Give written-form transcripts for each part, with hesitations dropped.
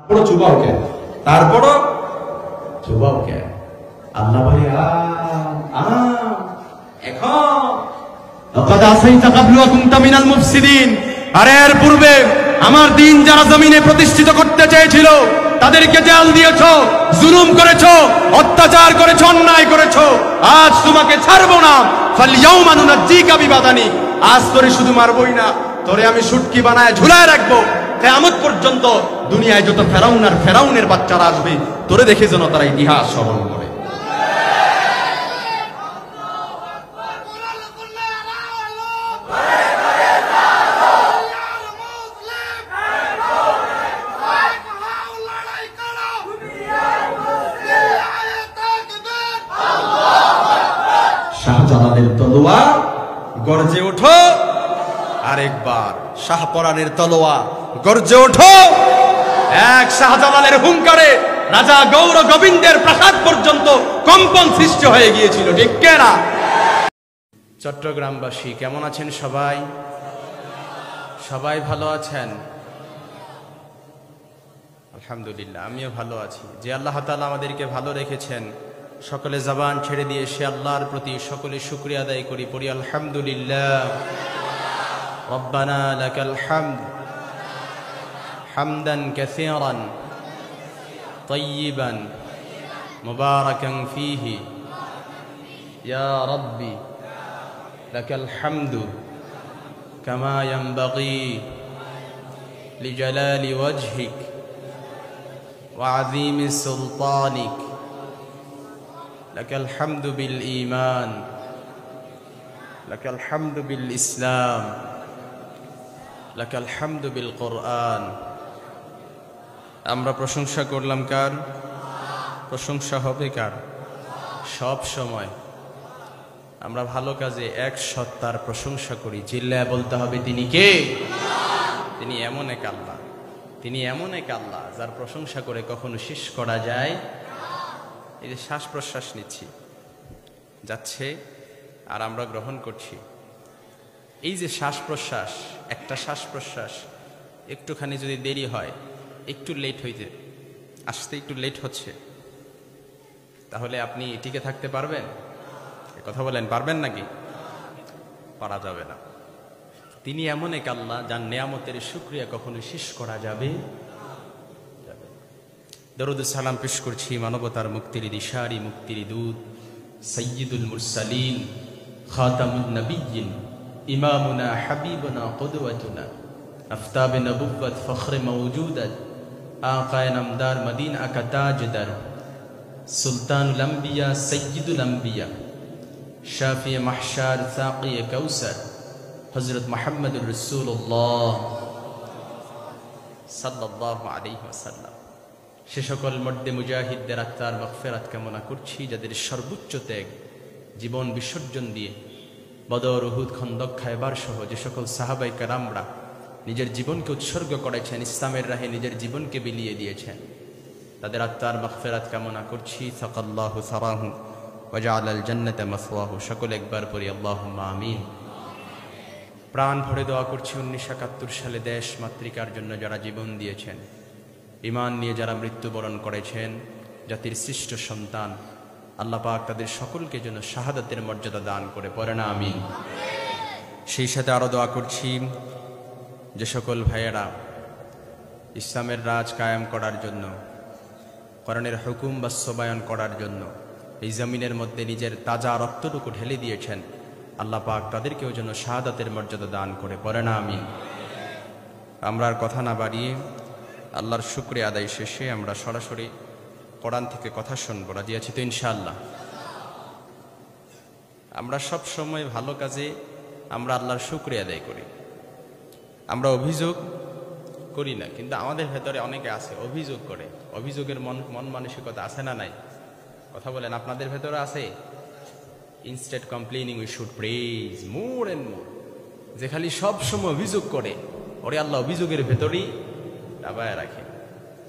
বড় চুবাও কেন, তারপরও চুবাও কেন? আল্লাহ বলে এখন লাকাদ আসাইতা ক্বাবলু ওয়া কুনতা মিনাল মুফসিদিন, আরে এর পূর্বে আমার দিন যারা জমিনে প্রতিষ্ঠিত করতে চেয়েছিল তাদেরকে জাল দিয়েছো, জুলুম করেছো, অত্যাচার করেছো, অন্যায় করেছো। আজ তোমাকে ছাড়বো না। ফালইয়াউমা নুনাজ্জিকা বিবাদানিক, আজ তোরে শুধু মারবই না, তোরে আমি শুটকি বানায় ঝুলায় রাখবো। কিয়ামত পর্যন্ত দুনিয়ায় যত ফেরাউন আর ফেরাউনের বাচ্চারা আসবে তোরে দেখে যেন তারা ইতিহাস স্মরণ করে। শাহজালালের তলোয়ার গর্জে ওঠো, আরেকবার শাহপরানের তলোয়ার গর্জে ওঠো। এক শাহজালালের হুঙ্কারে রাজা গৌর গোবিন্দের প্রাসাদ পর্যন্ত কম্পন সৃষ্টি হয়ে গিয়েছিল, ঠিক না? চট্টগ্রামবাসী কেমন আছেন? সবাই সবাই ভালো আছেন? আলহামদুলিল্লাহ, আমিও ভালো আছি। যে আল্লাহ তাআলা আমাদেরকে ভালো রেখেছেন, সকলে জবান ছেড়ে দিয়ে সে আল্লাহর প্রতি সকলে শুকরিয়া আদায় করি, পড়ি আলহামদুলিল্লাহ। রব্বানা লাকাল হামদ হামদান কাসীরান তাইয়িবান মুবারাকান ফীহি ইয়া রাব্বি লাকাল হামদু কামা ইয়ানবাগী লিজালালি ওয়াজহিক ওয়া আযীমি সুলতানিক। লাকাল হামদু বিল ঈমান, লাকাল হামদু বিল ইসলাম, লাকাল হামদু বিল কোরআন। আমরা প্রশংসা করলাম কার? প্রশংসা হবে কার? সব সময় আমরা ভালো কাজে এক সত্তার প্রশংসা করি, চিল্লায় বলতে হবে তিনি কে? তিনি এমন এক আল্লাহ, তিনি এমন এক আল্লাহ যার প্রশংসা করে কখনো শেষ করা যায়। এই যে শ্বাস প্রশ্বাস নিচ্ছি, যাচ্ছে আর আমরা গ্রহণ করছি, এই যে শ্বাস প্রশ্বাস, একটা শ্বাস প্রশ্বাস একটুখানি যদি দেরি হয়, একটু লেট হইতে আসতে একটু লেট হচ্ছে, তাহলে আপনি টিকে থাকতে পারবেন? কথা বলেন, পারবেন নাকি? পারা যাবে না। তিনি এমন এক আল্লাহ যার নেয়ামতের শুকরিয়া কখনো শেষ করা যাবে। দরুদ সালাম পেশ করছি মানবতার মুক্তির দিশারি, মুক্তির দূত, সাইয়্যিদুল মুরসালিন, খাতামুন নবিয়্যিন, ইমামুনা হাবিবুনা কুদওয়াতুনা, আফতাবে নবুওয়াত, ফখরে মওজুদাত, আকায়ে নামদার, মদিনা কা তাজদার, সুলতানুল আম্বিয়া, সাইয়্যিদুল আম্বিয়া, শাফিয়ে মাহশার, সাকিয়ে কাউসার, হযরত মুহাম্মদুর রাসূলুল্লাহ সাল্লাল্লাহু আলাইহি ওয়াসাল্লাম। সে সকল মর্দে মুজাহিদদের আত্মার মাগফিরাত কামনা করছি, যাদের সর্বোচ্চ ত্যাগ, জীবন বিসর্জন দিয়ে বদর, উহুদ, খন্দক, খায়বার সহ যে সকল সাহাবায়ে কেরামরা নিজের জীবনকে উৎসর্গ করেছেন, ইসলামের রাহে নিজের জীবনকে বিলিয়ে দিয়েছেন, তাদের আত্মার মাগফিরাত কামনা করছি। সাকাল্লাহু সারাহু ওয়া জাআলাল জান্নাতা মাসওয়াহু। সকলে একবার পড়ি আল্লাহুম্মা আমিন। প্রাণ ভরে দোয়া করছি 1971 সালে দেশ মাতৃকার জন্য যারা জীবন দিয়েছেন, ঈমান নিয়ে যারা মৃত্যুবরণ করেছেন, জাতির শ্রেষ্ঠ সন্তান, আল্লাহ পাক তাদের সকলকে যেন শাহাদাতের মর্যাদা দান করে, পড়ে না আমিন। সেই সাথে আরো দোয়া করছি যে সকল ভাইয়েরা ইসলামের রাজ কায়েম করার জন্য, কোরআনের হুকুম বাস্তবায়ন করার জন্য এই জমিনের মধ্যে নিজের তাজা রক্তটুকু ঢেলে দিয়েছেন, আল্লাহ পাক তাদেরকেও যেন শাহাদাতের মর্যাদা দান করে, পড়ে না আমিন। আমরা আর কথা না বাড়িয়ে আল্লাহর শুকরিয়া আদায় শেষে আমরা সরাসরি কোরআন থেকে কথা শুনবো। রাজি আছি তো ইনশাআল্লাহ? আমরা সব সময় ভালো কাজে আমরা আল্লাহর শুকরিয়া আদায় করি, আমরা অভিযোগ করি না, কিন্তু আমাদের ভেতরে অনেকে আছে অভিযোগ করে। অভিযোগের মন মানসিকতা আছে না নাই? কথা বলেন, আপনাদের ভেতরে আছে? Instead complaining we should praise more and more. যে খালি সব সময় অভিযোগ করে, ওরে আল্লাহ অভিযোগের ভেতরেই দাবায় রাখে।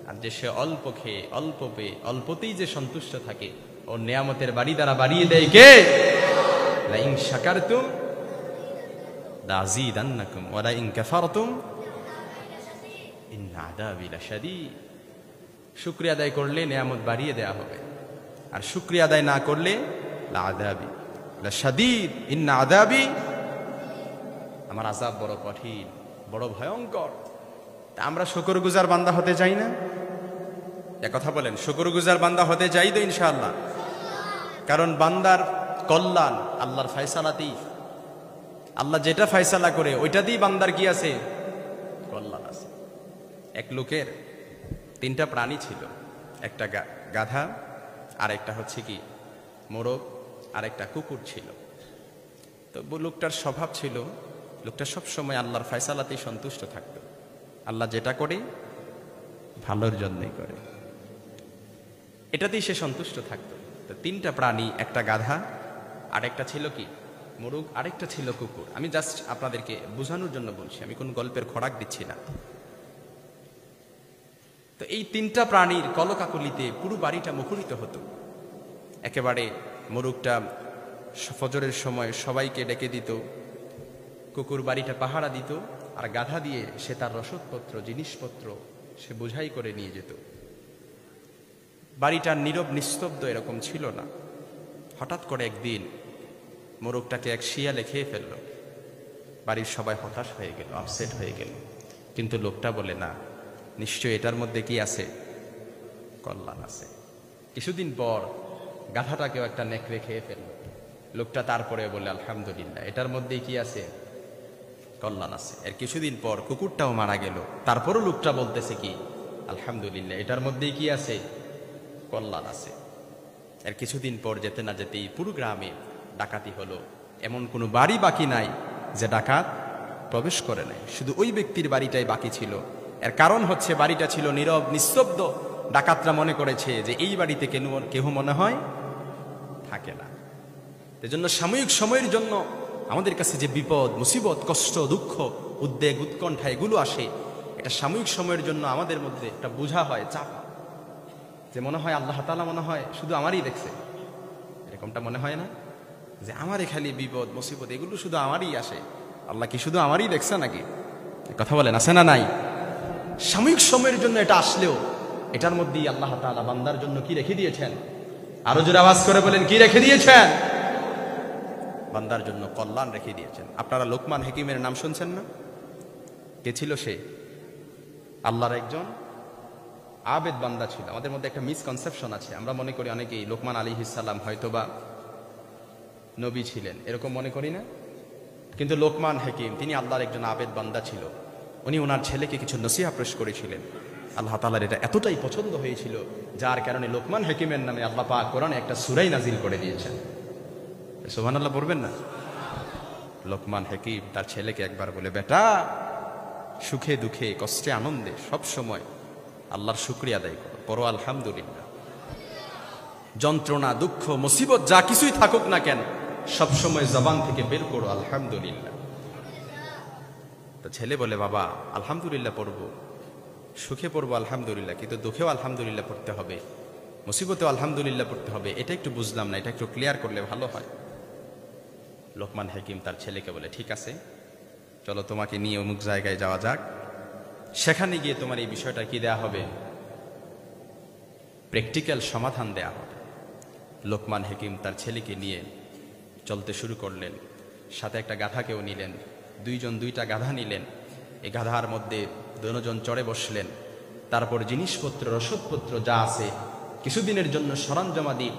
আর যে সে অল্প খেয়ে, অল্প পেয়ে, অল্পতেই যে সন্তুষ্ট থাকে, ওর নেয়ামতের বাড়ি দ্বারা বাড়িয়ে দেয় কে? লাইন শাকারতুম লাযীদান্নাকুম ওয়া লাইন কাফারতুম ইন্না আযাবি লাশাদীদ। শুকরিয়া আদায় করলে নেয়ামত বাড়িয়ে দেয়া হবে, আর শুকরিয়া আদায় না করলে লাআযাবি লাশাদীদ ইন্না আযাবি, আমার আযাব বড় কঠিন, বড় ভয়ঙ্কর। তা আমরা শুকরগুজার বান্দা হতে চাই না? এক কথা বলেন, শুকরগুজার বান্দা হতে চাই তো ইনশাআল্লাহ? কারণ বান্দার কল্যাণ আল্লাহর ফয়সালাতেই, আল্লাহ যেটা ফয়সালা করে ওইটাতেই বান্দার কি আছে? কল্যাণ আছে। এক লোকের 3টা প্রাণী ছিল, একটা গাধা, আর একটা হচ্ছে কি মোরগ, আর একটা কুকুর ছিল। তো লোকটার স্বভাব ছিল, লোকটা সবসময় আল্লাহর ফয়সালাতেই সন্তুষ্ট থাকত। আল্লাহ যেটা করে ভালোর জন্যই করে, এটাতেই সে সন্তুষ্ট থাকত। তো 3টা প্রাণী, একটা গাধা, আর একটা ছিল কি মোরগ, আরেকটা ছিল কুকুর। আমি জাস্ট আপনাদেরকে বোঝানোর জন্য বলছি, আমি কোন গল্পের খোরাক দিচ্ছি না। তো এই 3টা প্রাণীর কলকাকলিতে পুরো বাড়িটা মুখরিত হতো। একেবারে মোরগটা ফজরের সময় সবাইকে ডেকে দিত, কুকুর বাড়িটা পাহারা দিত, আর গাধা দিয়ে সে তার রসদপত্র জিনিসপত্র সে বোঝাই করে নিয়ে যেত। বাড়িটা নীরব নিস্তব্ধ এরকম ছিল না। হঠাৎ করে একদিন মোরগটাকে এক শিয়ালে খেয়ে ফেলল। বাড়ির সবাই হতাশ হয়ে গেল, আপসেট হয়ে গেল। কিন্তু লোকটা বলে, না, নিশ্চয় এটার মধ্যে কি আছে? কল্যাণ আছে। কিছুদিন পর গাধাটাকেও একটা নেকড়ে খেয়ে ফেলল। লোকটা তারপরে বলে, আলহামদুলিল্লাহ, এটার মধ্যেই কি আছে? কল্যাণ আছে। এর কিছুদিন পর কুকুরটাও মারা গেল। তারপরও লোকটা বলতেছে কি, আলহামদুলিল্লাহ, এটার মধ্যেই কি আছে? কল্যাণ আছে। এর কিছুদিন পর যেতে না যেতেই পুরো গ্রামে ডাকাতি হলো। এমন কোনো বাড়ি বাকি নাই যে ডাকাত প্রবেশ করে নাই, শুধু ওই ব্যক্তির বাড়িটাই বাকি ছিল। এর কারণ হচ্ছে বাড়িটা ছিল নীরব নিস্তব্ধ। ডাকাতরা মনে করেছে যে এই বাড়িতে কেহ মনে হয় থাকে না। এজন্য সাময়িক সময়ের জন্য আমাদের কাছে যে বিপদ, মুসিবত, কষ্ট, দুঃখ, উদ্বেগ, উৎকণ্ঠা এগুলো আসে, এটা সাময়িক সময়ের জন্য আমাদের মধ্যে একটা বোঝা হয়, চাপ, যে মনে হয় আল্লাহ তাআলা মনে হয় শুধু আমারই দেখছে। এরকমটা মনে হয় না? যে আমারই খালি বিপদ মুসিবত, এগুলো শুধু আমারই আসে, আল্লাহ কি শুধু আমারই দেখছে নাকি? কথা বলেন, আছে না নাই? সাময়িক সময়ের জন্য এটা আসলেও এটার মধ্যেই আল্লাহ তাআলা বান্দার জন্য কি রেখে দিয়েছেন? আরো জোরে আওয়াজ করে বলেন, কি রেখে দিয়েছেন? বান্দার জন্য কল্যাণ রেখে দিয়েছেন। আপনারা লোকমান হাকিমের নাম শুনছেন না? কে ছিল সে? আল্লাহর একজন আবেদ বান্দা ছিল। আমাদের মধ্যে একটা মিসকনসেপশন আছে, আমরা মনে করি অনেকেই লোকমান আলাইহিস সালাম হয়তোবা নবী ছিলেন, এরকম মনে করি না? কিন্তু লোকমান হাকিম তিনি আল্লাহর একজন আবেদ বান্দা ছিল। উনি ওনার ছেলেকে কিছু নসিহা পেশ করেছিলেন। আল্লাহ তাআলার এটা এতটাই পছন্দ হয়েছিল, যার কারণে লোকমান হাকিমের নামে আল্লাহ পাক কোরআনে একটা সূরা নাজিল করে দিয়েছেন। সুবহানাল্লাহ পড়বেন না? লোকমান হাকিম তার ছেলেকে একবার বলে, বেটা, সুখে দুঃখে কষ্টে আনন্দে সব সময় আল্লাহর শুকরিয়া আদায় করো, পড়ো আলহামদুলিল্লাহ। যন্ত্রণা, দুঃখ, মুসিবত যা কিছুই থাকুক না কেন, সব সময় জবান থেকে বের করো আলহামদুলিল্লাহ। তো ছেলে বলে, বাবা, আলহামদুলিল্লাহ পড়বো, সুখে পড়বো আলহামদুলিল্লাহ, কিন্তু দুঃখেও আলহামদুলিল্লাহ পড়তে হবে, মুসিবতেও আলহামদুলিল্লাহ পড়তে হবে। এটা একটু বুঝলাম না, এটা একটু ক্লিয়ার করলে ভালো হয়। লোকমান হাকিম তার ছেলেকে বলে, ঠিক আছে, চলো তোমাকে নিয়ে অমুক জায়গায় যাওয়া যাক, সেখানে গিয়ে তোমার এই বিষয়টা কি দেয়া হবে? প্র্যাকটিক্যাল সমাধান দেয়া হবে। লোকমান হাকিম তার ছেলেকে নিয়ে চলতে শুরু করলেন, সাথে একটা গাধাকেও নিলেন। দুইজন দুইটা গাধা নিলেন। এই গাধার মধ্যে দুজন চড়ে বসলেন। তারপর জিনিসপত্র, রসদপত্র যা আছে, কিছুদিনের জন্য সরঞ্জামাদি,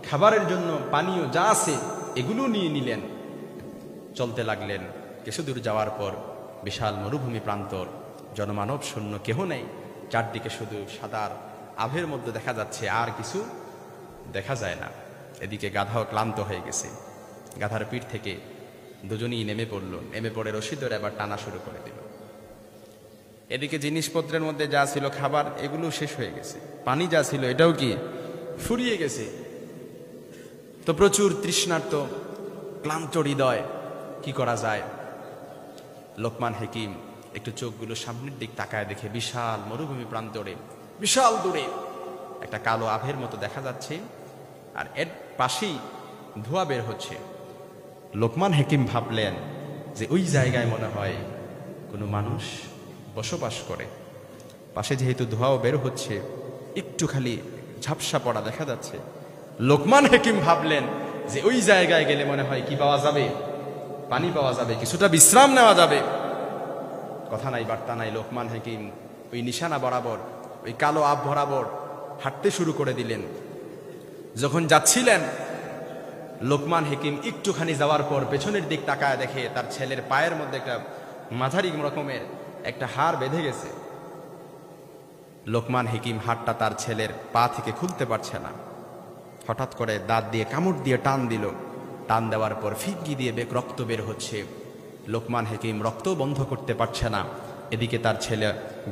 খাবারের জন্য পানীয় যা আছে, এগুলো নিয়ে নিলেন। চলতে লাগলেন। কিছু দূর যাওয়ার পর বিশাল মরুভূমি প্রান্তর, জনমানব শূন্য, কেহ নেই। চারদিকে শুধু সাদার আভের মধ্যে দেখা যাচ্ছে, আর কিছু দেখা যায় না। এদিকে গাধাও ক্লান্ত হয়ে গেছে। গাধার পিঠ থেকে দুজনেই নেমে পড়ল। নেমে পড়ে রশি ধরে আবার টানা শুরু করে দিল। এদিকে জিনিসপত্রের মধ্যে যা ছিল, খাবার, এগুলো শেষ হয়ে গেছে। পানি যা ছিল এটাও কি ফুরিয়ে গেছে। তো প্রচুর তৃষ্ণার্ত, ক্লান্ত হৃদয়, কি করা যায়? লোকমান হাকিম একটু চোখগুলো সামনের দিক তাকায়, দেখে বিশাল মরুভূমি প্রান্তরে, বিশাল দূরে একটা কালো আভের মতো দেখা যাচ্ছে, আর এর পাশেই ধোঁয়া বের হচ্ছে। লোকমান হাকিম ভাবলেন যে ওই জায়গায় মনে হয় কোনো মানুষ বসবাস করে। পাশে যেহেতু ধোঁয়াও বের হচ্ছে, একটু খালি ঝাপসা পড়া দেখা যাচ্ছে। লোকমান হাকিম ভাবলেন যে ওই জায়গায় গেলে মনে হয় কি পাওয়া যাবে, পানি পাওয়া যাবে, কিছুটা বিশ্রাম নেওয়া যাবে। কথা নাই বার্তা নাই, লোকমান হাকিম ওই নিশানা বরাবর, ওই কালো আব বরাবর হাঁটতে শুরু করে দিলেন। যখন যাচ্ছিলেন, লোকমান হাকিম একটুখানি যাওয়ার পর পেছনের দিক তাকায় দেখে তার ছেলের পায়ের মধ্যে একটা মাঝারি রকমের একটা হাড় বেঁধে গেছে। লোকমান হাকিম হাড়টা তার ছেলের পা থেকে খুলতে পারছে না। হঠাৎ করে দাঁত দিয়ে কামড় দিয়ে টান দিল। টান দেওয়ার পর ফিঙ্গি দিয়ে রক্ত বের হচ্ছে। লোকমান হাকিম রক্ত বন্ধ করতে পারছে না। এদিকে তার ছেলে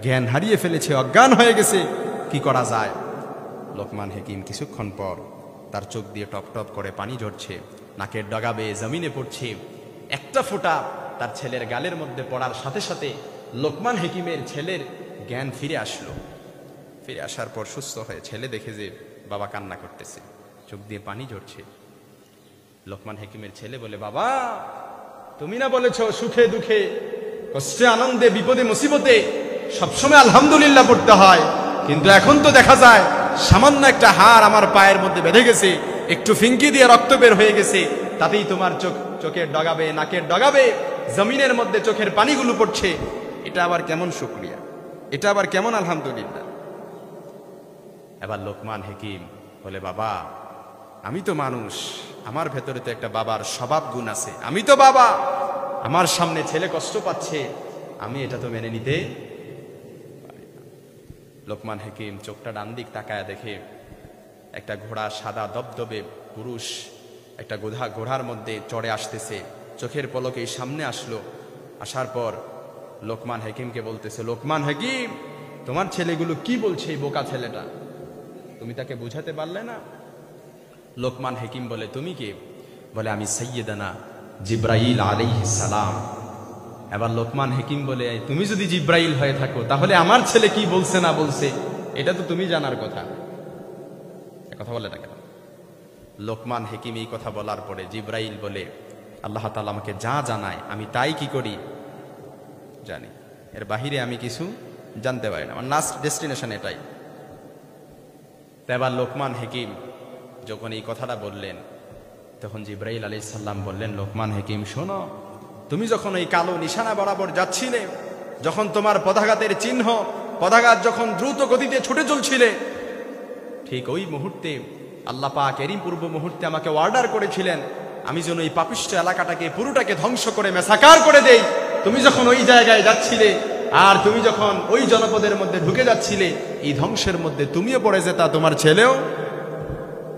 জ্ঞান হারিয়ে ফেলেছে, অজ্ঞান হয়ে গেছে। কি করা যায়? লোকমান হাকিম কিছুক্ষণ পর তার চোখ দিয়ে টপ টপ করে পানি ঝরছে, নাকের ডগা বেয়ে জমিনে পড়ছে। একটা ফোঁটা তার ছেলের গালের মধ্যে পড়ার সাথে সাথে লোকমান হাকিমের ছেলের জ্ঞান ফিরে আসলো। ফিরে আসার পর সুস্থ হয়ে ছেলে দেখে যে বাবা কান্না করতেছে, চোখ দিয়ে পানি ঝরছে। লোকমান হাকিমের ছেলে বলে, বাবা তুমি না বলেছ সুখে দুঃখে কষ্টে আনন্দে বিপদে মুসিবতে সবসময় আলহামদুলিল্লাহ পড়তে হয়, কিন্তু এখন তো দেখা যায় সামান্য একটা হাড় আমার পায়ের মধ্যে বেঁধে গেছে, একটু ফিঙ্কি দিয়ে রক্ত বের হয়ে গেছে, তাতেই তোমার চোখের ডগাবে, নাকের ডগাবে, জমিনের মধ্যে চোখের পানিগুলো পড়ছে। এটা আবার কেমন শুকরিয়া, এটা আবার কেমন আলহামদুলিল্লাহ? এবার লোকমান হাকিম বলে, বাবা আমি তো মানুষ, আমার ভেতরে তো একটা বাবার স্বভাব গুণ আছে, আমি তো বাবা, আমার সামনে ছেলে কষ্ট পাচ্ছে, আমি এটা তো মেনে নিতে। লোকমান হাকিম চোখটা ডান দিক তাকায় দেখে একটা ঘোড়া, সাদা দবদবে পুরুষ একটা ঘোড়ার মধ্যে চড়ে আসতেছে। চোখের পলকেই সামনে আসলো। আসার পর লোকমান হাকিমকে বলতেছে, লোকমান হাকিম তোমার ছেলেগুলো কি বলছে, এই বোকা ছেলেটা, তুমি তাকে বুঝাতে পারলে না? লোকমান হাকিম বলে, তুমি কে? বলে, আমি সাইয়্যিদানা জিবরাইল আলাইহিস সালাম। এবার লোকমান হাকিম বলে, তুমি যদি জিবরাইল হয়ে থাকো তাহলে আমার ছেলে কি বলছে না বলছে এটা তো তুমি জানার কথা, কথা বলে না কেন? লোকমান হাকিম এই কথা বলার পরে জিবরাইল বলে, আল্লাহ তাআলা আমাকে যা জানায় আমি তাই কি করি জানি, এর বাহিরে আমি কিছু জানতে পারি না, আমার লাস্ট ডেস্টিনেশন এটাই। এবার লোকমান হাকিম যখন এই কথাটা বললেন, তখন জিবরাইল আলাইহিস সালাম বললেন, লোকমান হাকিম শোনো, তুমি যখন এই কালো নিশানা বরাবর যাচ্ছিলে, যখন তোমার পদাঘাতের চিহ্ন, পদাঘাত যখন দ্রুত গতিতে ছুটে চলছিলে, ঠিক ওই মুহূর্তে আল্লাহ পাক এরই পূর্ব মুহূর্তে আমাকে অর্ডার করেছিলেন আমি যেন এই পাপিষ্ঠ এলাকাটাকে পুরোটাকে ধ্বংস করে মেসাকার করে দেই। তুমি যখন ওই জায়গায় যাচ্ছিলে আর তুমি যখন ওই জনপদের মধ্যে ঢুকে যাচ্ছিলে, এই ধ্বংসের মধ্যে তুমিও পড়ে যেতা, তোমার ছেলেও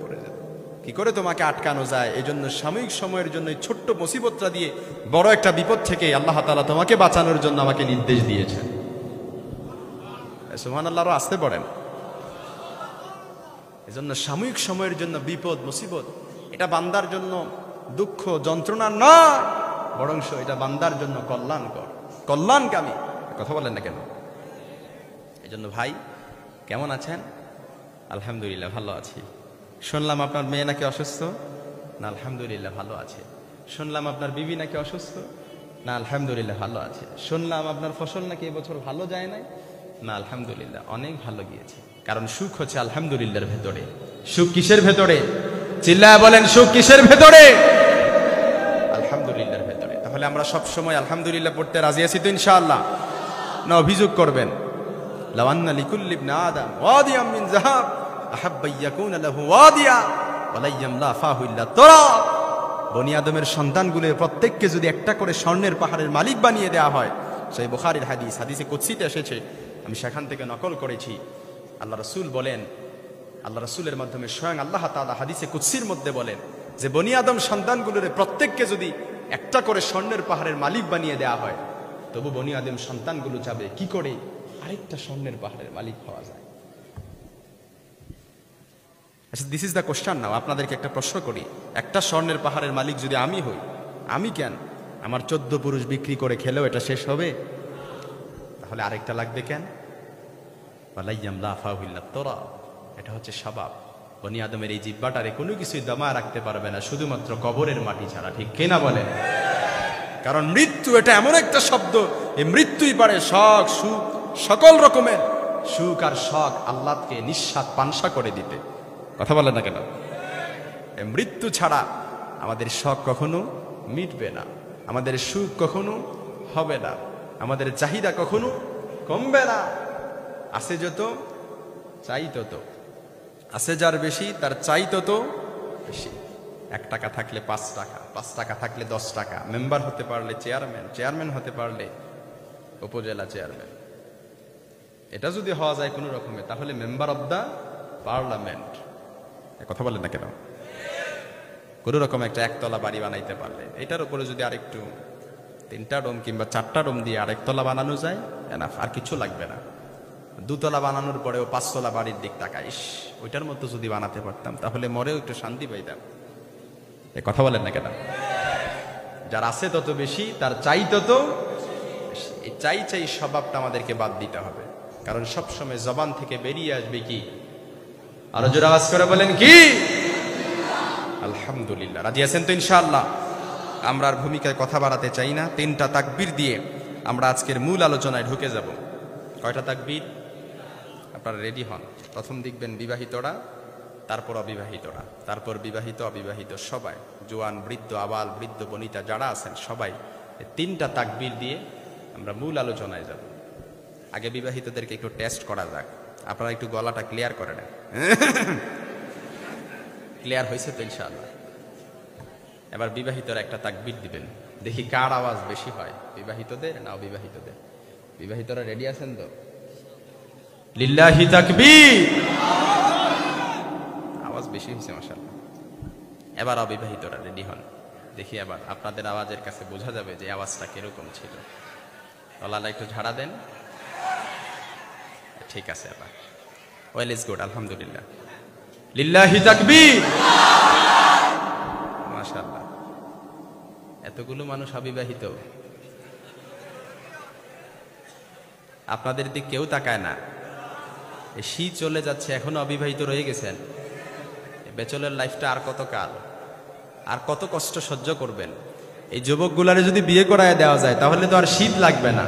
পড়ে যেত। কি করে তোমাকে আটকানো যায়? এই জন্য সাময়িক সময়ের জন্য এই ছোট্ট মুসিবতটা দিয়ে বড় একটা বিপদ থেকে আল্লাহ তাআলা তোমাকে বাঁচানোর জন্য আমাকে নির্দেশ দিয়েছেন। সুবহানাল্লাহর আসতে পড়েন। এজন্য সাময়িক সময়ের জন্য বিপদ মুসিবত এটা বান্দার জন্য দুঃখ যন্ত্রণা নয়, বরংশ এটা বান্দার জন্য কল্যাণকর, কল্যাণকামী। কথা বলেন না কেন? এই জন্য ভাই কেমন আছেন? আলহামদুলিল্লাহ ভালো আছি। শুনলাম আপনার মেয়ে নাকি অসুস্থ? না আলহামদুলিল্লাহ ভালো আছে। শুনলাম আপনার বিবি নাকি অসুস্থ? না আলহামদুলিল্লাহ ভালো আছে। শুনলাম আপনার ফসল নাকি এবছর ভালো যায় নাই? না আলহামদুলিল্লাহ অনেক ভালো গিয়েছে। কারণ সুখ হচ্ছে আলহামদুলিল্লাহর ভেতরে। সুখ কিসের ভেতরে? চিল্লায় বলেন, সুখ কিসের ভেতরে? আলহামদুলিল্লাহর ভেতরে। তাহলে আমরা সব সময় আলহামদুলিল্লাহ পড়তে রাজি আছি তো ইনশাআল্লাহ? না অভিযোগ করবেন? লাউ আন্না লিকুল্লি ইবনি আদম ওয়াদিয়াম মিন যাহাব আহাব্বা ইয়াকুনা লাহু ওয়াদিয়া ওয়ালা ইয়ামলা ফাহু ইল্লা তুরাব। বনি আদমের সন্তানগুলোর প্রত্যেককে যদি একটা করে স্বর্ণের পাহাড়ের মালিক বানিয়ে দেওয়া হয়, সেই বুখারীর হাদিস, হাদিসে কুদসিতে এসেছে, আমি সেখান থেকে নকল করেছি। আল্লাহ রাসূল বলেন, আল্লাহ রাসূলের মাধ্যমে স্বয়ং আল্লাহ তাআলা হাদিসে কুদসির মধ্যে বলেন যে বনি আদম সন্তানগুলোর প্রত্যেককে যদি একটা করে স্বর্ণের পাহাড়ের মালিক বানিয়ে দেওয়া হয়, তবু বনি আদম সন্তানগুলো যাবে কি করে আরেকটা স্বর্ণের পাহাড়ের মালিক হওয়া যায়। আচ্ছা, দিস ইজ দ্য কোশ্চেন নাও। আপনাদেরকে একটা প্রশ্ন করি, একটা স্বর্ণের পাহাড়ের মালিক যদি আমি হই, আমি কেন, আমার 14 পুরুষ বিক্রি করে খেলেও এটা শেষ হবে? তাহলে আরেকটা লাগবে কেন? এটা হচ্ছে স্বভাব। বনি আদমের এই জিহ্বাটারে কোনো কিছুই দমা রাখতে পারবে না, শুধুমাত্র কবরের মাটি ছাড়া। ঠিক কিনা বলেন? কারণ মৃত্যু এটা এমন একটা শব্দ, এই মৃত্যুই পারে শখ সুখ সকল রকমের সুখ আর শখ আহ্লাদকে নিঃস্বাদ পানসা করে দিতে। কথা বলেন না কেন? মৃত্যু ছাড়া আমাদের শখ কখনো মিটবে না, আমাদের সুখ কখনো হবে না, আমাদের চাহিদা কখনো কমবে না। আছে যত চাই তত, আছে যার বেশি তার চাই তত বেশি। 1 টাকা থাকলে 5 টাকা, 5 টাকা থাকলে 10 টাকা, মেম্বার হতে পারলে চেয়ারম্যান, চেয়ারম্যান হতে পারলে উপজেলা চেয়ারম্যান। এটা যদি হওয়া যায় কোনো রকমে, তাহলে মেম্বার অব দা পার্লামেন্ট। কথা বলেন না কেন? কোনো রকম একটা 1 তলা বাড়ি বানাইতে পারলে, এটার উপরে যদি আরেকটু 3টা রুম কিংবা 4টা রুম দিয়ে 1 তলা বানানো যায়, এনাফ, আর কিছু লাগবে না। 2 তলা বানানোর পরেও 5 তলা বাড়ির দিক তাকাইস, ওইটার মতো যদি বানাতে পারতাম তাহলে মরেও একটু শান্তি পাইতাম। কথা বলেন না কেন? যার আছে তত বেশি, তার চাই তত বেশি। এই চাই চাই স্বভাবটা আমাদেরকে বাদ দিতে হবে, কারণ সবসময় জবান থেকে বেরিয়ে আসবে কি? আরো জোরে আওয়াজ করে বলেন কি? আলহামদুলিল্লাহ। রাজি আছেন তো ইনশাআল্লাহ? আমরা আর ভূমিকায় কথা বাড়াতে চাই না। 3টা তাকবীর দিয়ে আমরা আজকের মূল আলোচনায় ঢুকে যাব। কয়টা তাকবীর? আপনারা রেডি হন। প্রথম দেখবেন বিবাহিতরা, তারপর অবিবাহিতরা, তারপর বিবাহিত অবিবাহিত সবাই, জোয়ান বৃদ্ধ আবাল বৃদ্ধ বনিতা যারা আছেন সবাই 3টা তাকবীর দিয়ে আমরা মূল আলোচনায় যাব। আগে বিবাহিতদেরকে একটু টেস্ট করা যাক। আপনারা একটু গলাটা ক্লিয়ার করে নেন। ক্লিয়ার হয়েছে তো ইনশাআল্লাহ? এবার বিবাহিতরা একটা তাকবীর দিবেন, দেখি কার আওয়াজ বেশি হয়, বিবাহিতদের না অবিবাহিতদের। বিবাহিতরা রেডি আছেন তো? লিল্লাহি তাকবীর। আওয়াজ বেশি হয়েছে মাশাআল্লাহ। এবার অবিবাহিতরা রেডি হন, দেখি এবার আপনাদের আওয়াজের কাছে বোঝা যাবে যে আওয়াজটা কিরকম ছিল। গলাটা একটু ঝাড়া দেন। ঠিক আছে, এবার ওয়েল ইজ গুড, আলহামদুলিল্লাহ। লিল্লাহি তাকবীর। মাশাআল্লাহ। এতগুলো মানুষ অবিবাহিত, আপনাদের দিক কেউ তাকায় না। শীত চলে যাচ্ছে, এখনো অবিবাহিত রয়ে গেছেন। ব্যাচেলর লাইফটা আর কত কাল, আর কত কষ্ট সহ্য করবেন? এই যুবকগুলারে যদি বিয়ে করায় দেওয়া যায় তাহলে তো আর শীত লাগবে না।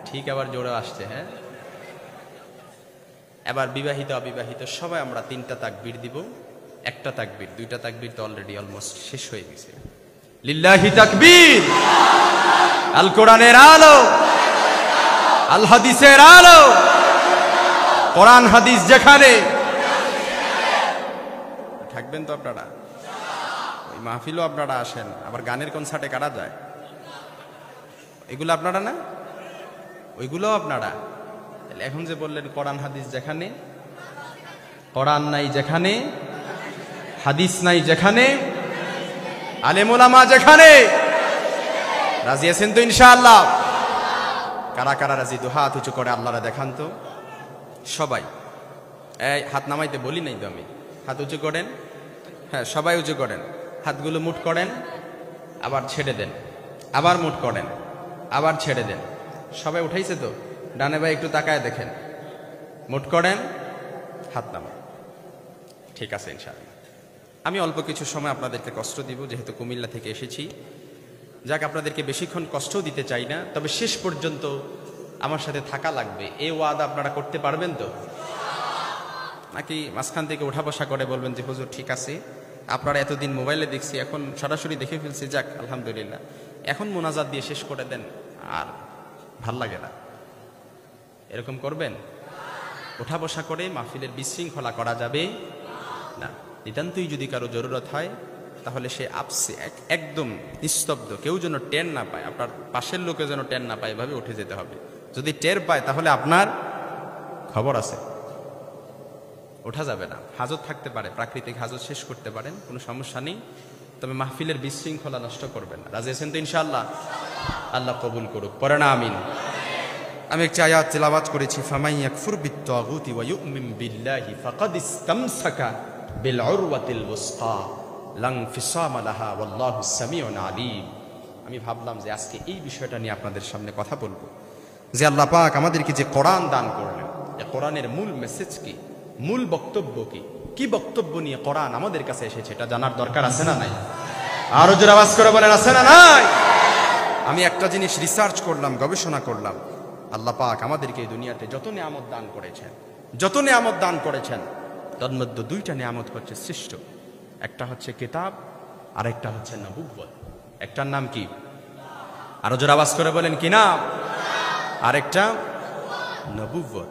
ঠিক আবার জোরে আসছে। হ্যাঁ, এবার বিবাহিত অবিবাহিত সবাই আমরা 3টা তাকবীর দিব। 1টা তাকবীর, 2টা তাকবীর তো অলরেডি অলমোস্ট শেষ হয়ে গেছে। লিল্লাহি তাকবীর। আল কোরআনের আলো, আল হাদিসের আলো। কোরআন হাদিস যেখানে থাকবেন তো আপনারা, ওই মাহফিলও আপনারা আসেন, আবার গানের কনসার্টে কারা যায়? এগুলো আপনারা না, ওইগুলো আপনারা। এখন যে বললেন কোরআন হাদিস যেখানে, কোরআন নাই যেখানে, হাদিস নাই যেখানে, আলেম ওলামা যেখানে, রাজি আছেন তো ইনশাআল্লাহ? কারা কারা রাজি? দু হাত উঁচু করে আল্লাহরা দেখান তো সবাই। এই হাত নামাইতে বলি নাই তো আমি, হাত উঁচু করেন। হ্যাঁ, সবাই উঁচু করেন, হাতগুলো মুঠ করেন, আবার ছেড়ে দেন, আবার মুঠ করেন, আবার ছেড়ে দেন। সবাই উঠাইছে তো? ডানে ভাই একটু তাকায় দেখেন, মুঠ করেন, হাত নামান। ঠিক আছে ইনশাআল্লাহ। আমি অল্প কিছু সময় আপনাদেরকে কষ্ট দিব, যেহেতু কুমিল্লা থেকে এসেছি। যাক, আপনাদেরকে বেশিক্ষণ কষ্টও দিতে চাই না, তবে শেষ পর্যন্ত আমার সাথে থাকা লাগবে, এই ওয়াদা আপনারা করতে পারবেন তো? নাকি মাঝখান থেকে উঠা বসা করে বলবেন যে হুজুর ঠিক আছে, আপনারা এতদিন মোবাইলে দেখছি, এখন সরাসরি দেখে ফেলছি, যাক আলহামদুলিল্লাহ, এখন মোনাজাত দিয়ে শেষ করে দেন, আর ভাল লাগে না, এরকম করবেন? উঠা বসা করে মাহফিলের বিশৃঙ্খলা করা যাবে না। নিতান্তই যদি কারো জরুরত হয় তাহলে সে আপসে একদম নিস্তব্ধ, কেউ যেন টের না পায়, আপনার পাশের লোকে যেন টের না পায়, এভাবে উঠে যেতে হবে। যদি টের পায় তাহলে আপনার খবর আছে, ওঠা যাবে না। হাজত থাকতে পারে, প্রাকৃতিক হাজত শেষ করতে পারেন, কোনো সমস্যা নেই, তবে মাহফিলের বিশৃঙ্খলা নষ্ট করবেন না। রাজি আছেন তো ইনশাআল্লাহ? আল্লাহ কবুল করুক, পড়ে না আমিন। আমি একটি আয়াত তেলাওয়াত করেছি, ফামান ইয়াকফুর বিত-তাগুতি ওয়া ইউমিন বিল্লাহি ফাকাদ ইসতামসাকা বিল উরওয়াতিল ওয়াসকা লা ইনফিসামা লাহা ওয়াল্লাহু সামিউন আলীম। আমি ভাবলাম যে আজকে এই বিষয়টা নিয়ে আপনাদের সামনে কথা বলবো, যে আল্লাহ পাক আমাদেরকে যে কোরআন দান করলেন, এই কোরআনের মূল মেসেজ কি, মূল বক্তব্য কি, কি বক্তব্য নিয়ে কোরআন আমাদের কাছে এসেছে, এটা জানার দরকার আছে না নাই? আরো জোরে আওয়াজ করে বলেন আছে না নাই? আমি একটা জিনিস রিসার্চ করলাম, গবেষণা করলাম, আল্লাহ পাক আমাদেরকে এই দুনিয়াতে যত নিয়ামত দান করেছেন তার মধ্যে দুইটা নিয়ামত হচ্ছে শ্রেষ্ঠ। একটা হচ্ছে কিতাব, আর একটা হচ্ছে নবুয়্বত। একটার নাম কি? আরো জোরে আওয়াজ করে বলেন কি নাম? আরেকটা নবুয়্বত।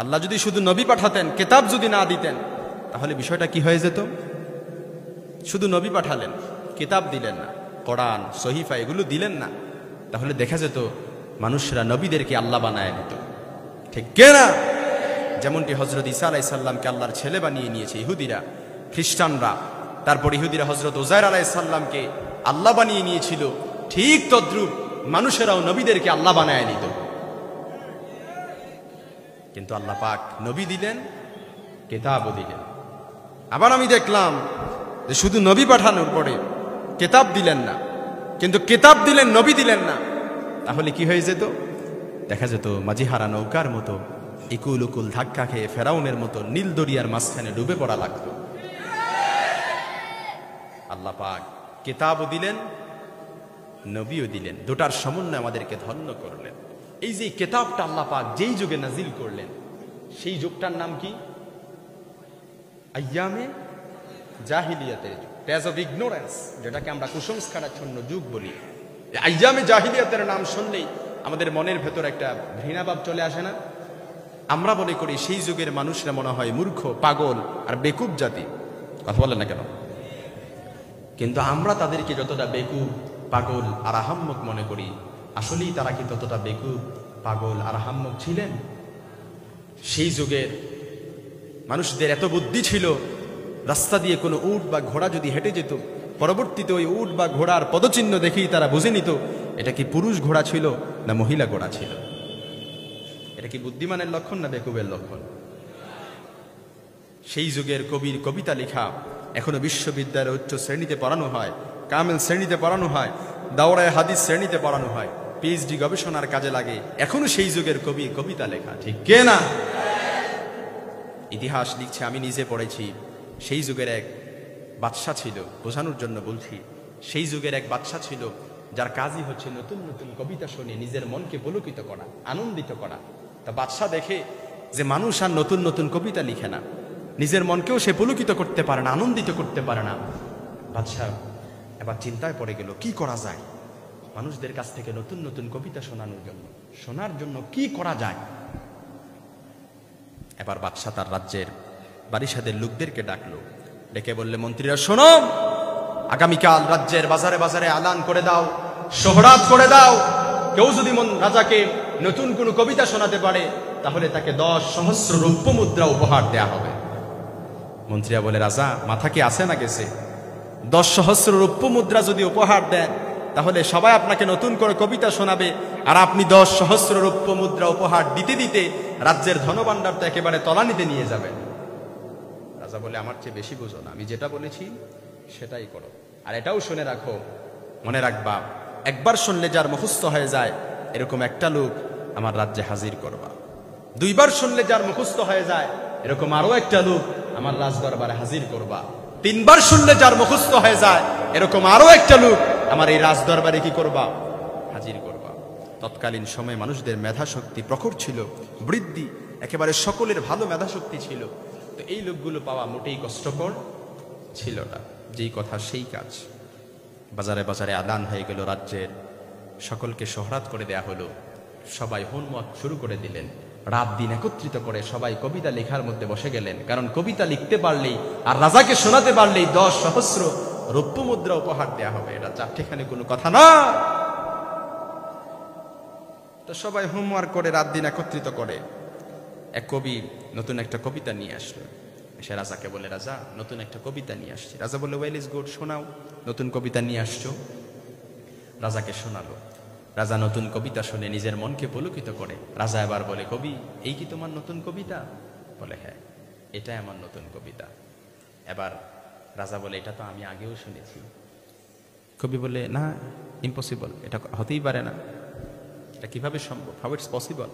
আল্লাহ যদি শুধু নবী পাঠাতেন, কিতাব যদি না দিতেন, তাহলে বিষয়টা কি হয়ে যেত? শুধু নবী পাঠালেন, কিতাব দিলেন না, কোরআন সহিফা এগুলো দিলেন না, তাহলে দেখা যেত মানুষরা নবীদেরকে আল্লাহ বানায় নিত। ঠিক না? যেমনটি হযরত ঈসা আলাইহিস সালামকে আল্লাহর ছেলে বানিয়ে নিয়েছে ইহুদিরা, খ্রিস্টানরা, তারপর ইহুদিরা হযরত উযায়ের আলাইহিস সালামকে আল্লাহ বানিয়ে নিয়েছিল, ঠিক তদ্রূপ মানুষেরাও নবীদেরকে আল্লাহ বানায় নিত। কিন্তু আল্লাহ পাক নবী দিলেন, কিতাবও দিলেন। আবার আমি দেখলাম যে শুধু নবী পাঠানোর পরে কিতাব দিলেন না, কিন্তু কিতাব দিলেন, নবী দিলেন না, তাহলে কি হয়ে যেত? দেখা যেত মাঝিহারা নৌকার মতো ইকুল উকুল ধাক্কা খেয়ে ফেরাউনের মতো নীল দরিয়ার মাঝখানে ডুবে পড়া লাগত। আল্লাহ পাক কিতাবও দিলেন, নবীও দিলেন, দুটার সমন্বয় আমাদেরকে ধন্য করলেন। এই যে কিতাবটা আল্লাহ পাক যেই যুগে নাজিল করলেন, সেই যুগটার নাম কি? আইয়ামে জাহিলিয়াতের যুগ, ডেজ অফ ইগনোরেন্স, যেটাকে আমরা কুসংস্কারাচ্ছন্ন যুগ বলি। আইয়ামে জাহিলিয়াতের নাম শুনলেই আমাদের মনের ভেতর একটা ঘৃণাভাব চলে আসে না? আমরা মনে করি সেই যুগের মানুষরা মনে হয় মূর্খ, পাগল আর বেকুব জাতি। কথা বলেন না কেন? কিন্তু আমরা তাদেরকে যতটা বেকুব, পাগল আর আহাম্মক মনে করি, আসলেই তারা কি ততটা বেকুব, পাগল আর আহাম্মক ছিলেন? সেই যুগের মানুষদের এত বুদ্ধি ছিল, রাস্তা দিয়ে কোনো উট বা ঘোড়া যদি হেঁটে যেত, পরবর্তীতে ওই উট বা ঘোড়ার পদচিহ্ন দেখেই তারা বুঝে নিত এটা কি পুরুষ ঘোড়া ছিল না মহিলা ঘোড়া ছিল। এটা কি বুদ্ধিমানের লক্ষণ না বেকুবের লক্ষণ? সেই যুগের কবির কবিতা লেখা এখনো বিশ্ববিদ্যালয়ের উচ্চ শ্রেণীতে পড়ানো হয়, কামেল শ্রেণীতে পড়ানো হয়, দাওরায়ে হাদিস শ্রেণীতে পড়ানো হয়, পিএইচডি গবেষণার কাজে লাগে এখনো সেই যুগের কবি কবিতা লেখা। ঠিক কে না? ইতিহাস লিখছে, আমি নিজে পড়েছি, সেই যুগের এক বাদশা ছিল, বোঝানোর জন্য বলছি, সেই যুগের এক বাদশা ছিল যার কাজই হচ্ছে নতুন নতুন কবিতা শুনে নিজের মনকে পুলকিত করা, আনন্দিত করা। তা বাদশা দেখে যে মানুষ আর নতুন নতুন কবিতা লিখে না, নিজের মনকেও সে পুলকিত করতে পারে না, আনন্দিত করতে পারে না। বাদশা এবার চিন্তায় পড়ে গেল, কি করা যায় মানুষদের কাছ থেকে নতুন নতুন কবিতা শোনার জন্য কি করা যায়। এবার বাদশা তার রাজ্যের বারিশাদের লোকদেরকে ডাকলো, ডেকে বললে, মন্ত্রীরা শোনো, আগামীকাল রাজ্যের বাজারে বাজারে আলান করে দাও, শোহরাত করে দাও, কেউ যদি রাজাকে নতুন কোনো কবিতা শোনাতে পারে তাহলে তাকে 10 সহস্র রৌপ্য মুদ্রা উপহার দেয়া হবে। মন্ত্রীরা বলে, রাজা মাথা কি আছে না গেছে? 10 সহস্র রৌপ্য মুদ্রা যদি উপহার দেন তাহলে সবাই আপনাকে নতুন করে কবিতা শোনাবে, আর আপনি 10 সহস্র রৌপ্য মুদ্রা উপহার দিতে দিতে রাজ্যের ধনভাণ্ডার তো একেবারে তলানিতে নিয়ে যাবেন। রাজা বলে, আমার চেয়ে বেশি বুঝো না, আমি যেটা বলেছি সেটাই করো। আর এটাও শুনে রাখো, মনে রাখবা, একবার শুনলে যার মুখস্থ হয়ে যায় এরকম একটা লোক আমার রাজ্যে হাজির করবা। 2 বার শুনলে যার মুখস্থ হয়ে যায় এরকম আরো একটা লোক আমার রাজ দরবারে হাজির করবা। 3 বার শুনলে যার মুখস্থ হয়ে যায় এরকম আরো একটা লোক আমার এই রাজ দরবারে কি করবা? হাজির করবা। তৎকালীন সময়ে মানুষদের মেধা শক্তি প্রখর ছিল, বৃদ্ধি, একেবারে সকলের ভালো মেধা শক্তি ছিল। তো এই লোকগুলো পাওয়া মোটেই কষ্টকর ছিল না। যেই কথা সেই কাজ। বাজারে বাজারে আদান হয়ে গেল, রাজ্যের সকলকে শোহরাত করে দেয়া হলো, সবাই হোমওয়ার্ক শুরু করে দিলেন, রাত দিন একত্রিত করে সবাই কবিতা লেখার মধ্যে বসে গেলেন। কারণ কবিতা লিখতে পারলেই আর রাজাকে শোনাতে পারলেই 10 সহস্র রৌপ্য মুদ্রা উপহার দেয়া হবে। এটা চারটেখানে কোনো কথা না। তো সবাই হোমওয়ার্ক করে রাত দিন একত্রিত করে এক কবি নতুন একটা কবিতা নিয়ে আসলো। সে রাজাকে বলে, রাজা নতুন একটা কবিতা নিয়ে আসছে। রাজা বলে, ওয়েল ইজ গুড, শোনাও, নতুন কবিতা নিয়ে আসছো। রাজাকে শোনালো। রাজা নতুন কবিতা শুনে নিজের মনকে পুলকিত করে। রাজা এবার বলে, কবি এই কি তোমার নতুন কবিতা? বলে, হ্যাঁ এটাই আমার নতুন কবিতা। এবার রাজা বলে, এটা তো আমি আগেও শুনেছি। কবি বলে, না, ইম্পসিবল, এটা হতেই পারে না, এটা কিভাবে সম্ভব? How it's possible?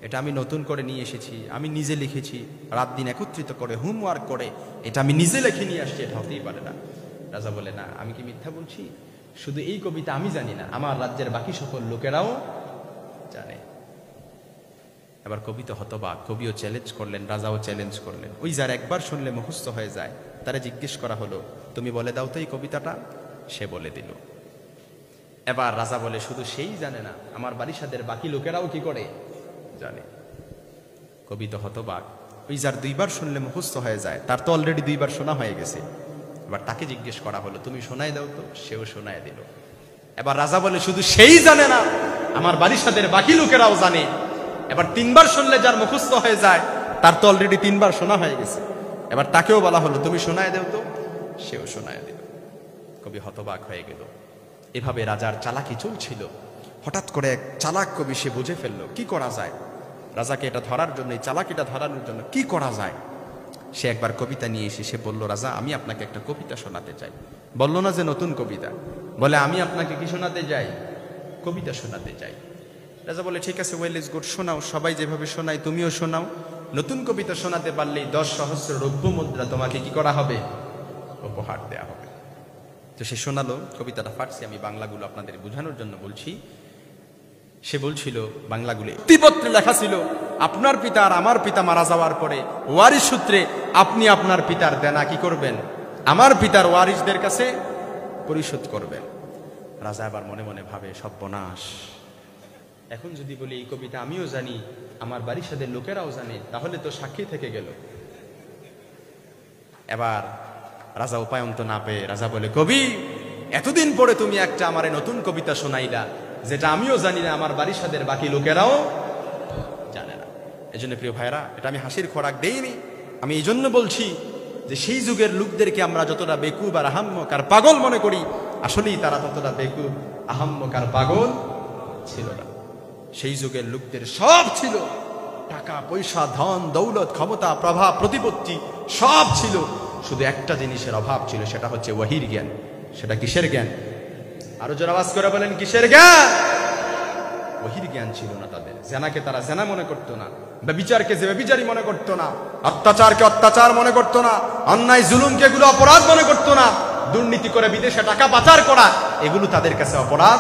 এটা আমি নতুন করে নিয়ে এসেছি, আমি নিজে লিখেছি, রাত দিন একত্রিত করে হোমওয়ার্ক করে এটা আমি নিজে লিখে নিয়ে আসছি, এটা হতেই পারে না। রাজা বলে, না, আমি কি মিথ্যা বলছি? শুধু এই কবিতা আমি জানি না, আমার রাজ্যের বাকি সকল লোকেরাও জানে। এবার কবি তো হতবাক, কবিও চ্যালেঞ্জ করলেন, রাজাও চ্যালেঞ্জ করলেন। ওই যার একবার শুনলে মুখস্থ হয়ে যায় তারা জিজ্ঞেস করা হলো, তুমি বলে দাও তো এই কবিতাটা। সে বলে দিল। এবার রাজা বলে, শুধু সেই জানে না, আমার বারিশাদের বাকি লোকেরাও কি করে জানে। কবি তো হতবাক, ওই যার দুইবার শুনলে মুখস্থ হয়ে যায় তার তো অলরেডি দুইবার শোনা হয়ে গেছে। এবার তাকে জিজ্ঞেস করা হলো, তুমি শোনাই দাও তো। সেও শোনায় দিল। এবার রাজা বলে, শুধু সেই জানে না, আমার বারিশাদের বাকি লোকেরাও জানে। এবার তিনবার শুনলে যার মুখস্থ হয়ে যায় তার তো অলরেডি তিনবার শোনা হয়ে গেছে। এবার তাকেও বলা হলো, তুমি শোনায় দাও তো। সেও শোনায় দিল। কবি হতবাক হয়ে গেল। এভাবে রাজার চালাকি চলছিল। হঠাৎ করে এক চালাক কবি সে বুঝে ফেললো কি করা যায়। রাজাকে এটা ধরার জন্য, এই চালাকিটা ধরানোর জন্য কি করা যায়। সে একবার কবিতা নিয়ে এসে সে বলল, রাজা আমি আপনাকে একটা কবিতা শোনাতে চাই। বলল না যে নতুন কবিতা, বলে আমি আপনাকে কি শোনাতে যাই, কবিতা শোনাতে চাই। রাজা বলে, ঠিক আছে, ওয়েল ইজ গুড, শোনাও। সবাই যেভাবে শোনায় তুমিও শোনাও। নতুন কবিতা শোনাতে পারলেই 10 সহস্র রৌপ্য মুদ্রা তোমাকে কি করা হবে, উপহার দেয়া হবে। তো সে শোনালো কবিতাটা। ফার্সি, আমি বাংলাগুলো আপনাদের বোঝানোর জন্য বলছি। সে বলছিল, বাংলাগুলো চুক্তিপত্রে লেখা ছিল, আপনার পিতা আর আমার পিতা মারা যাওয়ার পরে ওয়ারিশ সূত্রে আপনি আপনার পিতার দেনা কি করবেন, আমার পিতার ওয়ারিশদের কাছে পরিশোধ করবেন। রাজা আবার মনে মনে ভাবে, সর্বনাশ, এখন যদি বলি এই কবিতা আমিও জানি, আমার বারিশাদের লোকেরাও জানে, তাহলে তো সাক্ষী থেকে গেল। এবার রাজা উপায়ন্ত না পেয়ে রাজা বলে, কবি, এতদিন পরে তুমি একটা আমারে নতুন কবিতা শোনাইলা, যেটা আমিও জানি না, আমার বারিশাদের বাকি লোকেরাও জানে না। এজন্য প্রিয় ভাইরা, এটা আমি হাসির খোরাক দেইনি। আমি এই জন্য বলছি যে সেই যুগের লোকদেরকে আমরা যতটা বেকুব আর আহাম্মক আর পাগল মনে করি, আসলেই তারা ততটা বেকুব, আহাম্মক আর পাগল ছিল না। সেই যুগের লোকদের সব ছিল, টাকা পয়সা, ধন দৌলত, ক্ষমতা, প্রভাব, প্রতিপত্তি সব ছিল। শুধু একটা জিনিসের অভাব ছিল, সেটা হচ্ছে ওয়াহির জ্ঞান। সেটা কিসের জ্ঞান? আরো জোরে আওয়াজ করে বলেন, কিসের জ্ঞান? ওয়াহির জ্ঞান ছিল না তাদের। জেনাকে তারা জেনা মনে করতো না, ব্যভিচারকে যে ব্যভিচারী মনে করতো না, অত্যাচারকে অত্যাচার মনে করতো না, অন্যায় জুলুমকে এগুলো অপরাধ মনে করতো না, দুর্নীতি করে বিদেশে টাকা পাচার করা এগুলো তাদের কাছে অপরাধ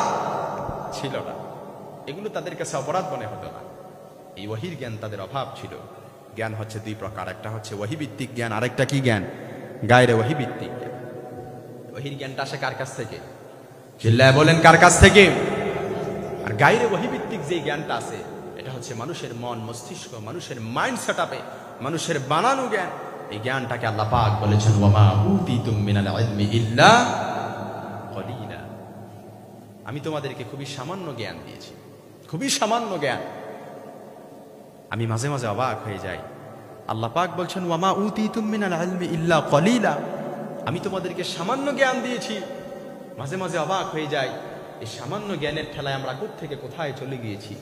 ছিল না। এগুলো তাদের কাছে অপরাধ মনে হতো না। এই ওয়াহির জ্ঞান তাদের অভাব ছিল। জ্ঞান হচ্ছে দুই প্রকার, একটা হচ্ছে ওয়াহিভিত্তিক জ্ঞান, আরেকটা কি জ্ঞান? গায়রে ওয়াহিভিত্তিক জ্ঞান। ওয়াহির জ্ঞানটা আসে কার কাছ থেকে? চিল্লায় বলেন, কার কাছ থেকে? আর গায়রে ওয়াহিভিত্তিক যে জ্ঞানটা আছে, এটা হচ্ছে মানুষের মন মস্তিষ্ক, মানুষের মাইন্ড সেটআপে, মানুষের বানানো জ্ঞান। এই জ্ঞানটাকে আল্লাহ পাক বলেছেন, ওয়ামা উতিতুম মিনাল ইলমি ইল্লা কলিলা। আমি তোমাদেরকে খুবই সামান্য জ্ঞান দিয়েছি, খুবই সামান্য জ্ঞান। আমি মাঝে মাঝে অবাক হয়ে যাই। আল্লাহ পাক বলছেন, ওয়ামা উতিতুম মিনাল ইলমি ইল্লা কলিলা। আমি তোমাদেরকে সামান্য জ্ঞান দিয়েছি। মাঝে মাঝে অবাক হয়ে যাই, এই সামান্য জ্ঞানের ঠেলায় আমরা কোত্থেকে কোথায় চলে গিয়েছি।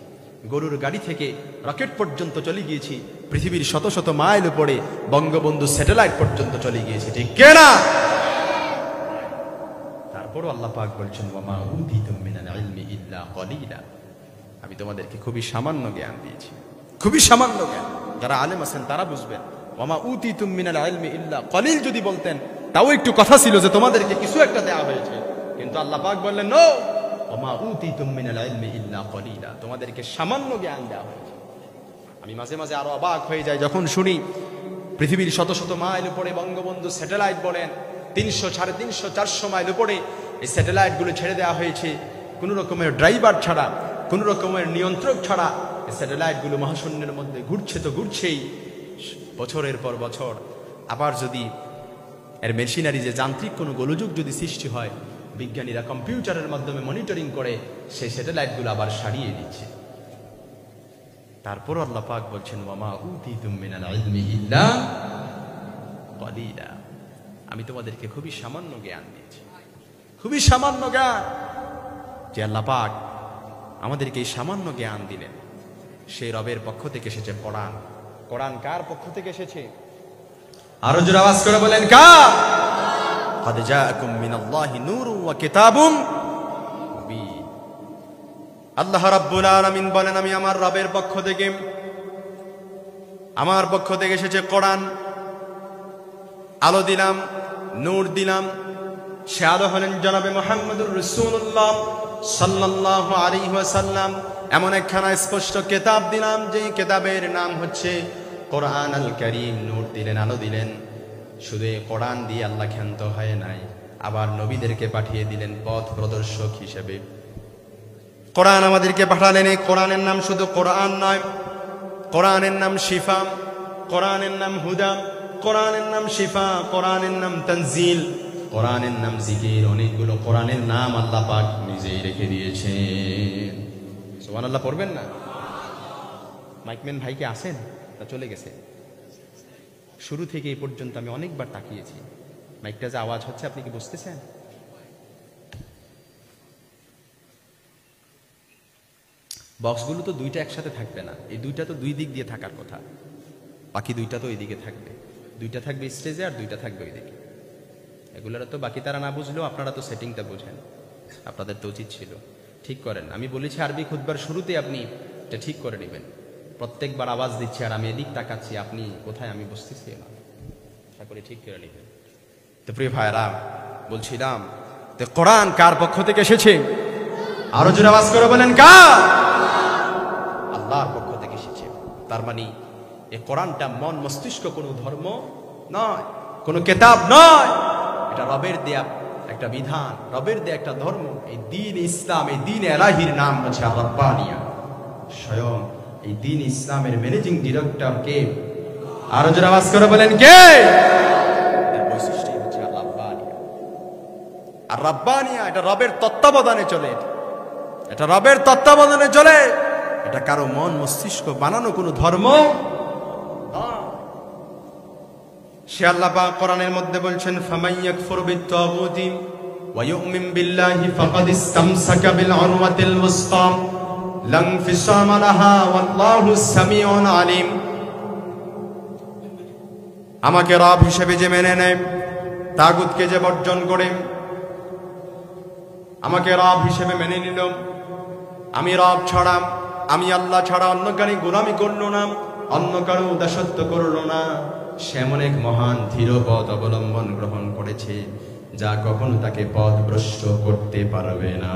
গরুর গাড়ি থেকে রকেট পর্যন্ত চলে গিয়েছি, পৃথিবীর শত শত মাইল উপরে বঙ্গবন্ধু স্যাটেলাইট পর্যন্ত চলে গিয়েছি, ঠিক না? তারপরও আল্লাহ পাক বলছেন, ওয়ামা উতিতুম মিনাল ইলমি ইল্লা কলিলা। আমি তোমাদেরকে খুবই সামান্য জ্ঞান দিয়েছি, খুবই সামান্য জ্ঞান। যারা আলেম আছেন তারা বুঝবেন। ওয়ামা উতিতুম মিনাল ইলমি ইল্লা কলিল যদি বলতেন তাও একটু কথা ছিল যে তোমাদেরকে কিছু একটা দেওয়া হয়েছে, কিন্তু আল্লাহ পাক বললেন, নো, ওয়ামা উতিতুম মিনাল ইলমি ইল্লা কলিলা, তোমাদেরকে সামান্য জ্ঞান দেওয়া হয়েছে। আমি মাঝে মাঝে আরো অবাক হয়ে যাই যখন শুনি পৃথিবীর শত শত মাইল উপরে বঙ্গবন্ধু স্যাটেলাইট বলেন, 300, 350, 400 মাইল উপরে এই স্যাটেলাইট গুলো ছেড়ে দেওয়া হয়েছে কোন রকমের ড্রাইভার ছাড়া, কোন রকমের নিয়ন্ত্রক ছাড়া। এই স্যাটেলাইট গুলো মহাশূন্যের মধ্যে ঘুরছে তো ঘুরছেই বছরের পর বছর। আবার যদি এর মেশিনারি যে যান্ত্রিক কোনো গোলযোগ যদি সৃষ্টি হয়, বিজ্ঞানীরা কম্পিউটারের মাধ্যমে মনিটরিং করে সেই স্যাটেলাইট গুলো আবার সারিয়ে দিচ্ছে। তারপর আল্লাহ পাক বলছেন, ওয়ামা উতিতুম মিনাল ইলমি ইল্লা কলিলা। আমি তোমাদেরকে খুবই সামান্য জ্ঞান দিয়েছি, খুবই সামান্য জ্ঞান। যে আল্লাহ পাক আমাদেরকে এই সামান্য জ্ঞান দিলেন, সেই রবের পক্ষ থেকে এসেছে কোরআন। কোরআন কার পক্ষ থেকে এসেছে? আরো জোরে আওয়াজ করে বলেন, কার? قد جاءكم من الله نور وكتاب مبين। আল্লাহ রাব্বুল আলামিন বলেন, আমি আমার রবের পক্ষ থেকে, আমার পক্ষ থেকে এসেছে কোরআন। আলো দিলাম, নূর দিলাম। সে আলো হলেন জনাবে মুহাম্মদুর রাসূলুল্লাহ সাল্লাল্লাহু আলাইহি ওয়াসাল্লাম এমন একখানা স্পষ্ট কিতাব দিলাম, যেই কিতাবের নাম হচ্ছে কোরআন আল কারীম। নূর দিলেন, আলো দিলেন। শুধু কোরআন দিয়ে আল্লাহ ক্ষান্ত হয় নাই, আবার নবীদেরকে পাঠিয়ে দিলেন পথ প্রদর্শক হিসেবে। কোরআন আমাদেরকে পাঠালেন। এই কোরআনের নাম শুধু কোরআন নয়, কোরআনের নাম শিফা, কোরআনের নাম হুদা, কোরআনের নাম শিফা, কোরআনের নাম তানজিল, কোরআনের নাম জিকির। অনেকগুলো কোরআনের নাম আল্লাহ পাক নিজেই রেখে দিয়েছেন। সুবহানাল্লাহ পড়বেন না? মাইকম্যান ভাই কি আছেন না চলে গেছে? শুরু থেকে এই পর্যন্ত আমি অনেকবার তাকিয়েছি, মাইকটা যে আওয়াজ হচ্ছে আপনি কি বুঝতেছেন? বক্সগুলো তো দুইটা একসাথে থাকবে না, এই দুইটা তো দুই দিক দিয়ে থাকার কথা, বাকি দুইটা তো ওই দিকে থাকবে। দুইটা থাকবে স্টেজে আর দুইটা থাকবে ওই দিকে। এগুলোরা তো বাকি তারা না বুঝলেও আপনারা তো সেটিংটা বুঝেন, আপনাদের তো উচিত ছিল ঠিক করেন। আমি বলেছি আরবি খুতবার শুরুতে আপনি এটা ঠিক করে নেবেন। প্রত্যেকবার আওয়াজ দিচ্ছি আর আমি এদিক তাকাচ্ছি, আপনি কোথায় আমি বুঝতেছি না, আশা করি ঠিক করে নেবেন। তো প্রিয় ভাইরা, বলছিলাম তো কোরআন কার পক্ষ থেকে এসেছে? আরো জোরে আওয়াজ করে বলেন কার? আল্লাহর পক্ষ থেকে এসেছে। তার মানে এই কোরআনটা মন মস্তিষ্ক কোনো ধর্ম নয়, কোনো কিতাব নয়, এটা রবের দেয়া একটা বিধান, রবের দেয়া একটা ধর্ম। এই দ্বীন ইসলাম, এই দ্বীন এলাহির নাম হচ্ছে রাব্বানিয়া। স্বয়ং এই দ্বীন ইসলামের ম্যানেজিং ডিরেক্টর কে? আরো জোরে আওয়াজ করে বলেন কে? এর বৈশিষ্ট্যই হচ্ছে রাব্বানিয়া। আর রাব্বানিয়া এটা রবের তত্ত্বাবধানে চলে, এটা রবের তত্ত্বাবধানে চলে, এটা কারো মন মস্তিষ্ক বানানো কোনো ধর্ম। সে আল্লাহ পাক কোরআনের মধ্যে বলছেন, ফামাইয়াকফুর বিত-তাগুতি ওয়া ইউমিন বিল্লাহি ফাকাদ ইসতামসাকা বিল উরওয়াতিল ওয়াসতা লা ইনফিসামা লাহা ওয়াল্লাহু সামিউন আলিম। আমাকে রব হিসেবে যে মেনে নেয়, তাগুতকে যে বর্জন করে, আমাকে রব হিসেবে মেনে নিল, আমি রব ছাড়া, আমি আল্লাহ ছাড়া অন্য কারো গোলামি করলো না, অন্য কারো দাসত্ব করলো না, সে এমন এক মহান ধীর পথ অবলম্বন গ্রহণ করেছে যা কখনো তাকে পথভ্রষ্ট করতে পারবে না।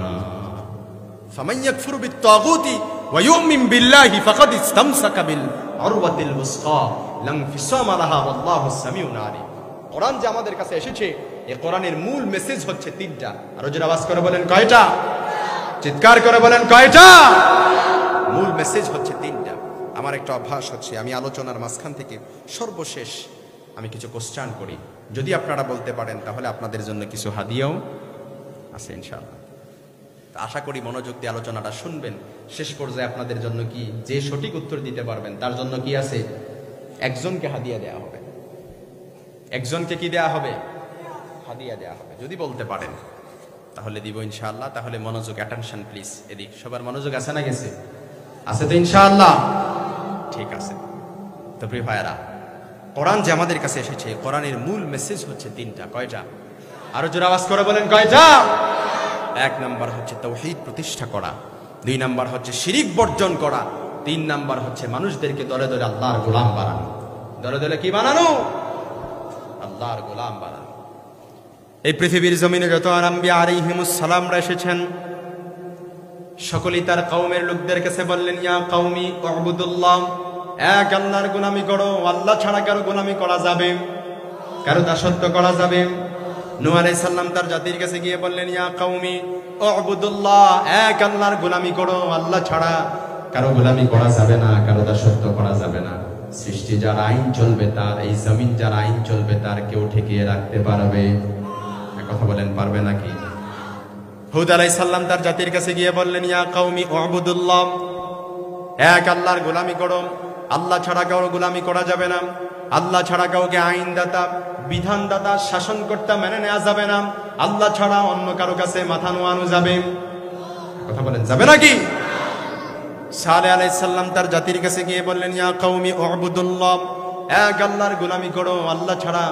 ফামান ইয়াকফুর বিত-তাগুতি ওয়া ইউমিন বিল্লাহি ফাকাদ ইসতামসাকা বিল উরওয়াতিল ওয়াসতা লা ইনফিসামা লাহা ওয়াল্লাহু সামিউন আলিম। কোরআন যে আমাদের কাছে এসেছে, এই কোরআনের মূল মেসেজ হচ্ছে তিনটা। আরো জোরে আওয়াজ করে বলেন কয়টা? চিৎকার করে বলেন কয়টা? মূল মেসেজ হচ্ছে তিনটা। আমার একটা অভ্যাস হচ্ছে, আমি আলোচনার মাঝখান থেকে সর্বশেষ আমি কিছু কোশ্চেন করি। যদি আপনারা বলতে পারেন তাহলে আপনাদের জন্য কিছু হাদিয়াও আছে ইনশাআল্লাহ। আশা করি মনোযোগ দিয়ে আলোচনাটা শুনবেন। শেষ পর্যায়ে আপনাদের জন্য কি, যে সঠিক উত্তর দিতে পারবেন তার জন্য কি আছে? একজনকে হাদিয়া দেয়া হবে। একজনকে কি দেয়া হবে? হাদিয়া দেয়া হবে। যদি বলতে পারেন তাহলে দিব ইনশাআল্লাহ। তাহলে মনোযোগ, অ্যাটেনশন প্লিজ। এদিক সবার মনোযোগ আছে না গেছে? আছে তো ইনশাআল্লাহ? ঠিক আছে। তো প্রিয় ভাইরা, কোরআন যে আমাদের কাছে এসেছে, কোরআনের মূল মেসেজ হচ্ছে তিনটা। কয়টা? আরো জোরে আওয়াজ করে বলেন কয়টা? এক নাম্বার হচ্ছে তাওহীদ প্রতিষ্ঠা করা, দুই নাম্বার হচ্ছে শিরিক বর্জন করা, তিন নাম্বার হচ্ছে মানুষদেরকে দলে দলে আল্লাহর গোলাম বানানো। দলে দলে কি বানানো? আল্লাহর গোলাম বানানো। এই পৃথিবীর জমিনে যত আম্বিয়া আলাইহিমুস সালামরা এসেছেন, সকলেই তার কওমের লোকদের কাছে বললেন, ইয়া কওমি উবুদুল্লাহ, এক আল্লাহর গোলামি করো। আল্লাহ ছাড়া কারো গোলামি করা যাবে? কারো দাসত্ব করা যাবে? নূহ আলাইহিস সালাম তার জাতির কাছে গিয়ে বললেন, ইয়া কওমি উবুদুল্লাহ, এক আল্লাহর গোলামি করো। আল্লাহ ছাড়া কারো গোলামি করা যাবে না, কারো দাসত্ব করা যাবে না। সৃষ্টি যার আইন চলবে তার, এই জমিন যার আইন চলবে তার, কেউ ঠেকিয়ে রাখতে পারবে? কথা বলেন, পারবে নাকি? হুদ আলাইহিস সালাম তার জাতির কাছে গিয়ে বললেন, ইয়া কওমি উবুদুল্লাহ, এক আল্লাহর গোলামি করো। আল্লাহ ছাড়া কারো গোলামি করা যাবে না। আল্লাহ ছাড়া কাউকে আইনদাতা, বিধানদাতা, শাসনকর্তা মেনে নেওয়া যাবে না। আল্লাহ ছাড়া অন্য কারো কাছে মাথা নোয়ানো যাবে? কথা বলেন, যাবে নাকি? সালেহ আলাইহিস সালাম তার জাতির কাছে গিয়ে বললেন, ইয়া কওমি উবুদুল্লাহ, এক আল্লাহর গোলামি করো। আল্লাহ ছাড়া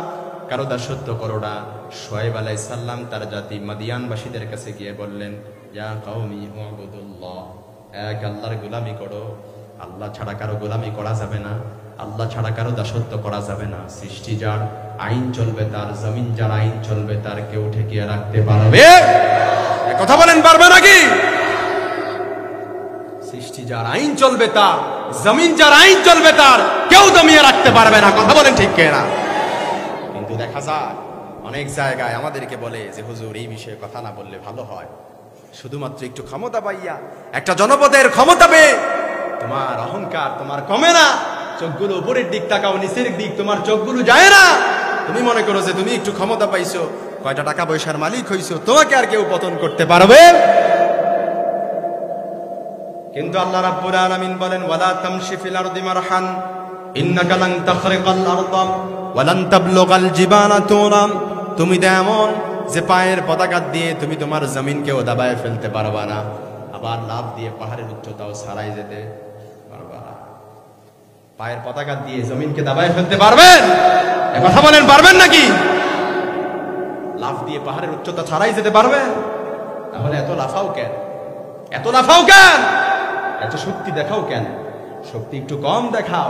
কারো দাসত্ব করো না। শুআয়ব আলাইহিস সালাম তার জাতি মাদিয়ানবাসীদের কাছে গিয়ে বললেন, ইয়া কওমি উবুদুল্লাহ, এক আল্লাহর গোলামি করো। আল্লাহ ছাড়া কারো গোলামি করা যাবে না, আল্লাহ ছাড়া কারো দাসত্ব করা যাবে না। সৃষ্টি যার আইন চলবে তার, জমিন যার আইন চলবে তার, কেউ ঠেকিয়ে রাখতে পারবে? কথা বলেন পারবে নাকি? সৃষ্টি যার আইন চলবে তার, জমিন যার আইন চলবে তার, কেউ দমিয়ে রাখতে পারবে না। কথা বলেন ঠিক কিনা? কিন্তু দেখা যায় অনেক জায়গায় আমাদেরকে বলে যে হুজুর এই বিষয়ে কথা না বললে ভালো হয়, শুধুমাত্র একটু ক্ষমতা পাইয়া, একটা জনপদের ক্ষমতা পেয়ে তোমার অহংকার তোমার কমে না। চোখগুলো উপরের দিক তাকাও, নিচের দিক তোমার চোখগুলো যায় না। তুমি মনে করো যে তুমি একটু ক্ষমতা পাইছো, কয়টা টাকা পয়সার মালিক হইছো, তোমাকে আর কেউ পতন করতে পারবে? কিন্তু আল্লাহ রাব্বুল আলামিন বলেন ওয়ালা তামশি ফিল আরদি মারহান ইন্নাকা লান তাখরিকাল আরদা ওয়া লান তাবলুগাল জিবালা তুরাম। তুমি এমন যে পায়ের পতাকা দিয়ে তুমি তোমার জমিনকেও দাবায় ফেলতে পারবা না, আবার লাফ দিয়ে পাহাড়ের উচ্চতাও ছাড়াই যেতে পারবা না। পায়ের পতাকা দিয়ে জমিনকে দাবায় ফেলতে পারবেন? এ কথা বলেন পারবেন নাকি? লাফ দিয়ে পাহাড়ের উচ্চতা ছাড়াই যেতে পারবেন? তাহলে এত লাফাও কেন? এত লাফাও কেন? এত শক্তি দেখাও কেন? শক্তি একটু কম দেখাও,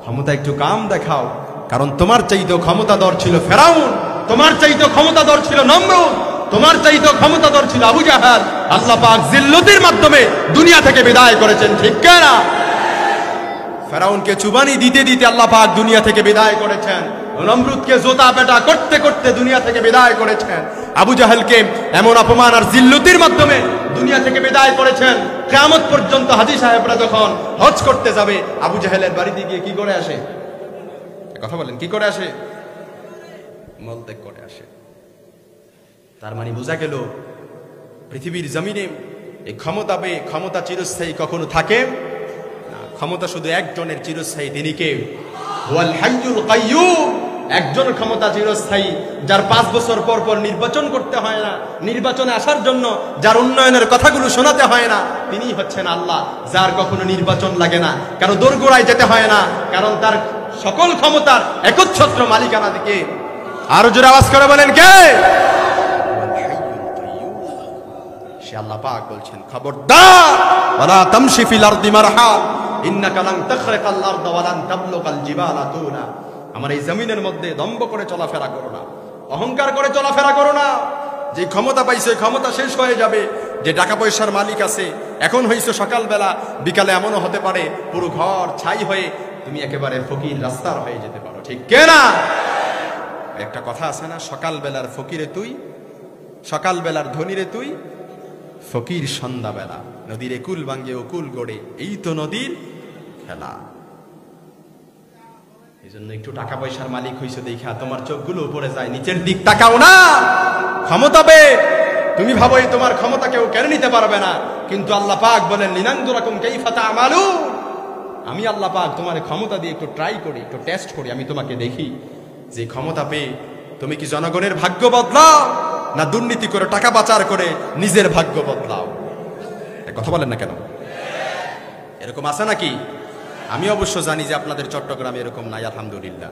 ক্ষমতা একটু কম দেখাও। কারণ তোমার চাইতেও ক্ষমতাধর ছিল ফেরাউন, তোমার চাইতেও ক্ষমতাধর ছিল নমরুদ, তোমার চাইতেও ক্ষমতাধর ছিল আবু জাহাল। আল্লাহ পাক জিল্লতির মাধ্যমে দুনিয়া থেকে বিদায় করেছেন, ঠিক না? ফেরাউনকে চুবানি দিতে দিতে আল্লাহ পাক দুনিয়া থেকে বিদায় করেছেন। নমরুদকে জোতা পেটা করতে করতে দুনিয়া থেকে বিদায় করেছেন। আবু জাহেলকে এমন অপমান আর জিল্লতির মাধ্যমে দুনিয়া থেকে বিদায় করেছেন। কিয়ামত পর্যন্ত হাজী সাহেবরা যখন হজ করতে যাবে, আবু জাহেলের বাড়িতে গিয়ে কি করে আসে? কথা বলেন, কি করে আসে? মলত্যাগ করে আসে। তার মানে বোঝা গেল পৃথিবীর জমিনে এই ক্ষমতা পেয়ে ক্ষমতা চিরস্থায়ী কখনো থাকে না। ক্ষমতা শুধু একজনের চিরস্থায়ী, তিনি কে? ওয়াল হাইয়ুল কাইয়্যুম। একজন ক্ষমতা চিরস্থায়ী, যার 5 বছর পর পর নির্বাচন করতে হয় না, নির্বাচনে আসার জন্য যার উন্নয়নের কথাগুলো শোনাতে হয় না, তিনি হচ্ছেন আল্লাহ। যার কখনো নির্বাচন লাগে না, কারো দোরগোড়ায় যেতে হয় না, কারণ তার সকল ক্ষমতার একচ্ছত্র মালিকানা দিকে। আরো জোরে আওয়াজ করে বলেন কে? সে আল্লাহ পাক বলছেন খবরদার ওয়ালা তামশি ফিল আরদি মারহা ইন্নাকা লান তাখরিকাল আরদা ওয়া লান তাবলুগাল জিবালা তুনা। আমার এই জমিনের মধ্যে দম্ভ করে চলাফেরা করো না, অহংকার করে চলাফেরা করো না। যে ক্ষমতা পাইছে ক্ষমতা শেষ হয়ে যাবে। যে টাকা পয়সার মালিক আছে, এখন হইছে সকালবেলা, বিকালে এমনও হতে পারে পুরো ঘর ছাই হয়ে তুমি একেবারে ফকির রাস্তার হয়ে যেতে পারো, ঠিক না? একটা কথা আছে না, সকালবেলার ফকিরে তুই, সকালবেলার ধনীরে তুই, ফকির সন্ধ্যাবেলা। নদীর একুল ভাঙ্গে অকুল গড়ে, এই তো নদীর খেলা। এই জন্য একটু টাকা পয়সার মালিক হইছো দেখা তোমার চোখগুলো উপরে যায়, নিচের দিক তাকাও না। ক্ষমতা পেয়ে তুমি ভাবো এই তোমার ক্ষমতা কেউ কেড়ে নিতে পারবে না, কিন্তু আল্লাহ পাক বলেন লিনানজুরাকুম কাইফা তা'মালুন। আমি আল্লাহ পাক তোমার ক্ষমতা দিয়ে একটু ট্রাই করি, একটু টেস্ট করি, আমি তোমাকে দেখি যে ক্ষমতা পেয়ে তুমি কি জনগণের ভাগ্য বদলাও না দুর্নীতি করে টাকা পাচার করে নিজের ভাগ্য বদলাও। কথা বলেন না কেন? এরকম আছে নাকি? আমি অবশ্য জানি যে আপনাদের চট্টগ্রামে এরকম নাই, আলহামদুলিল্লাহ।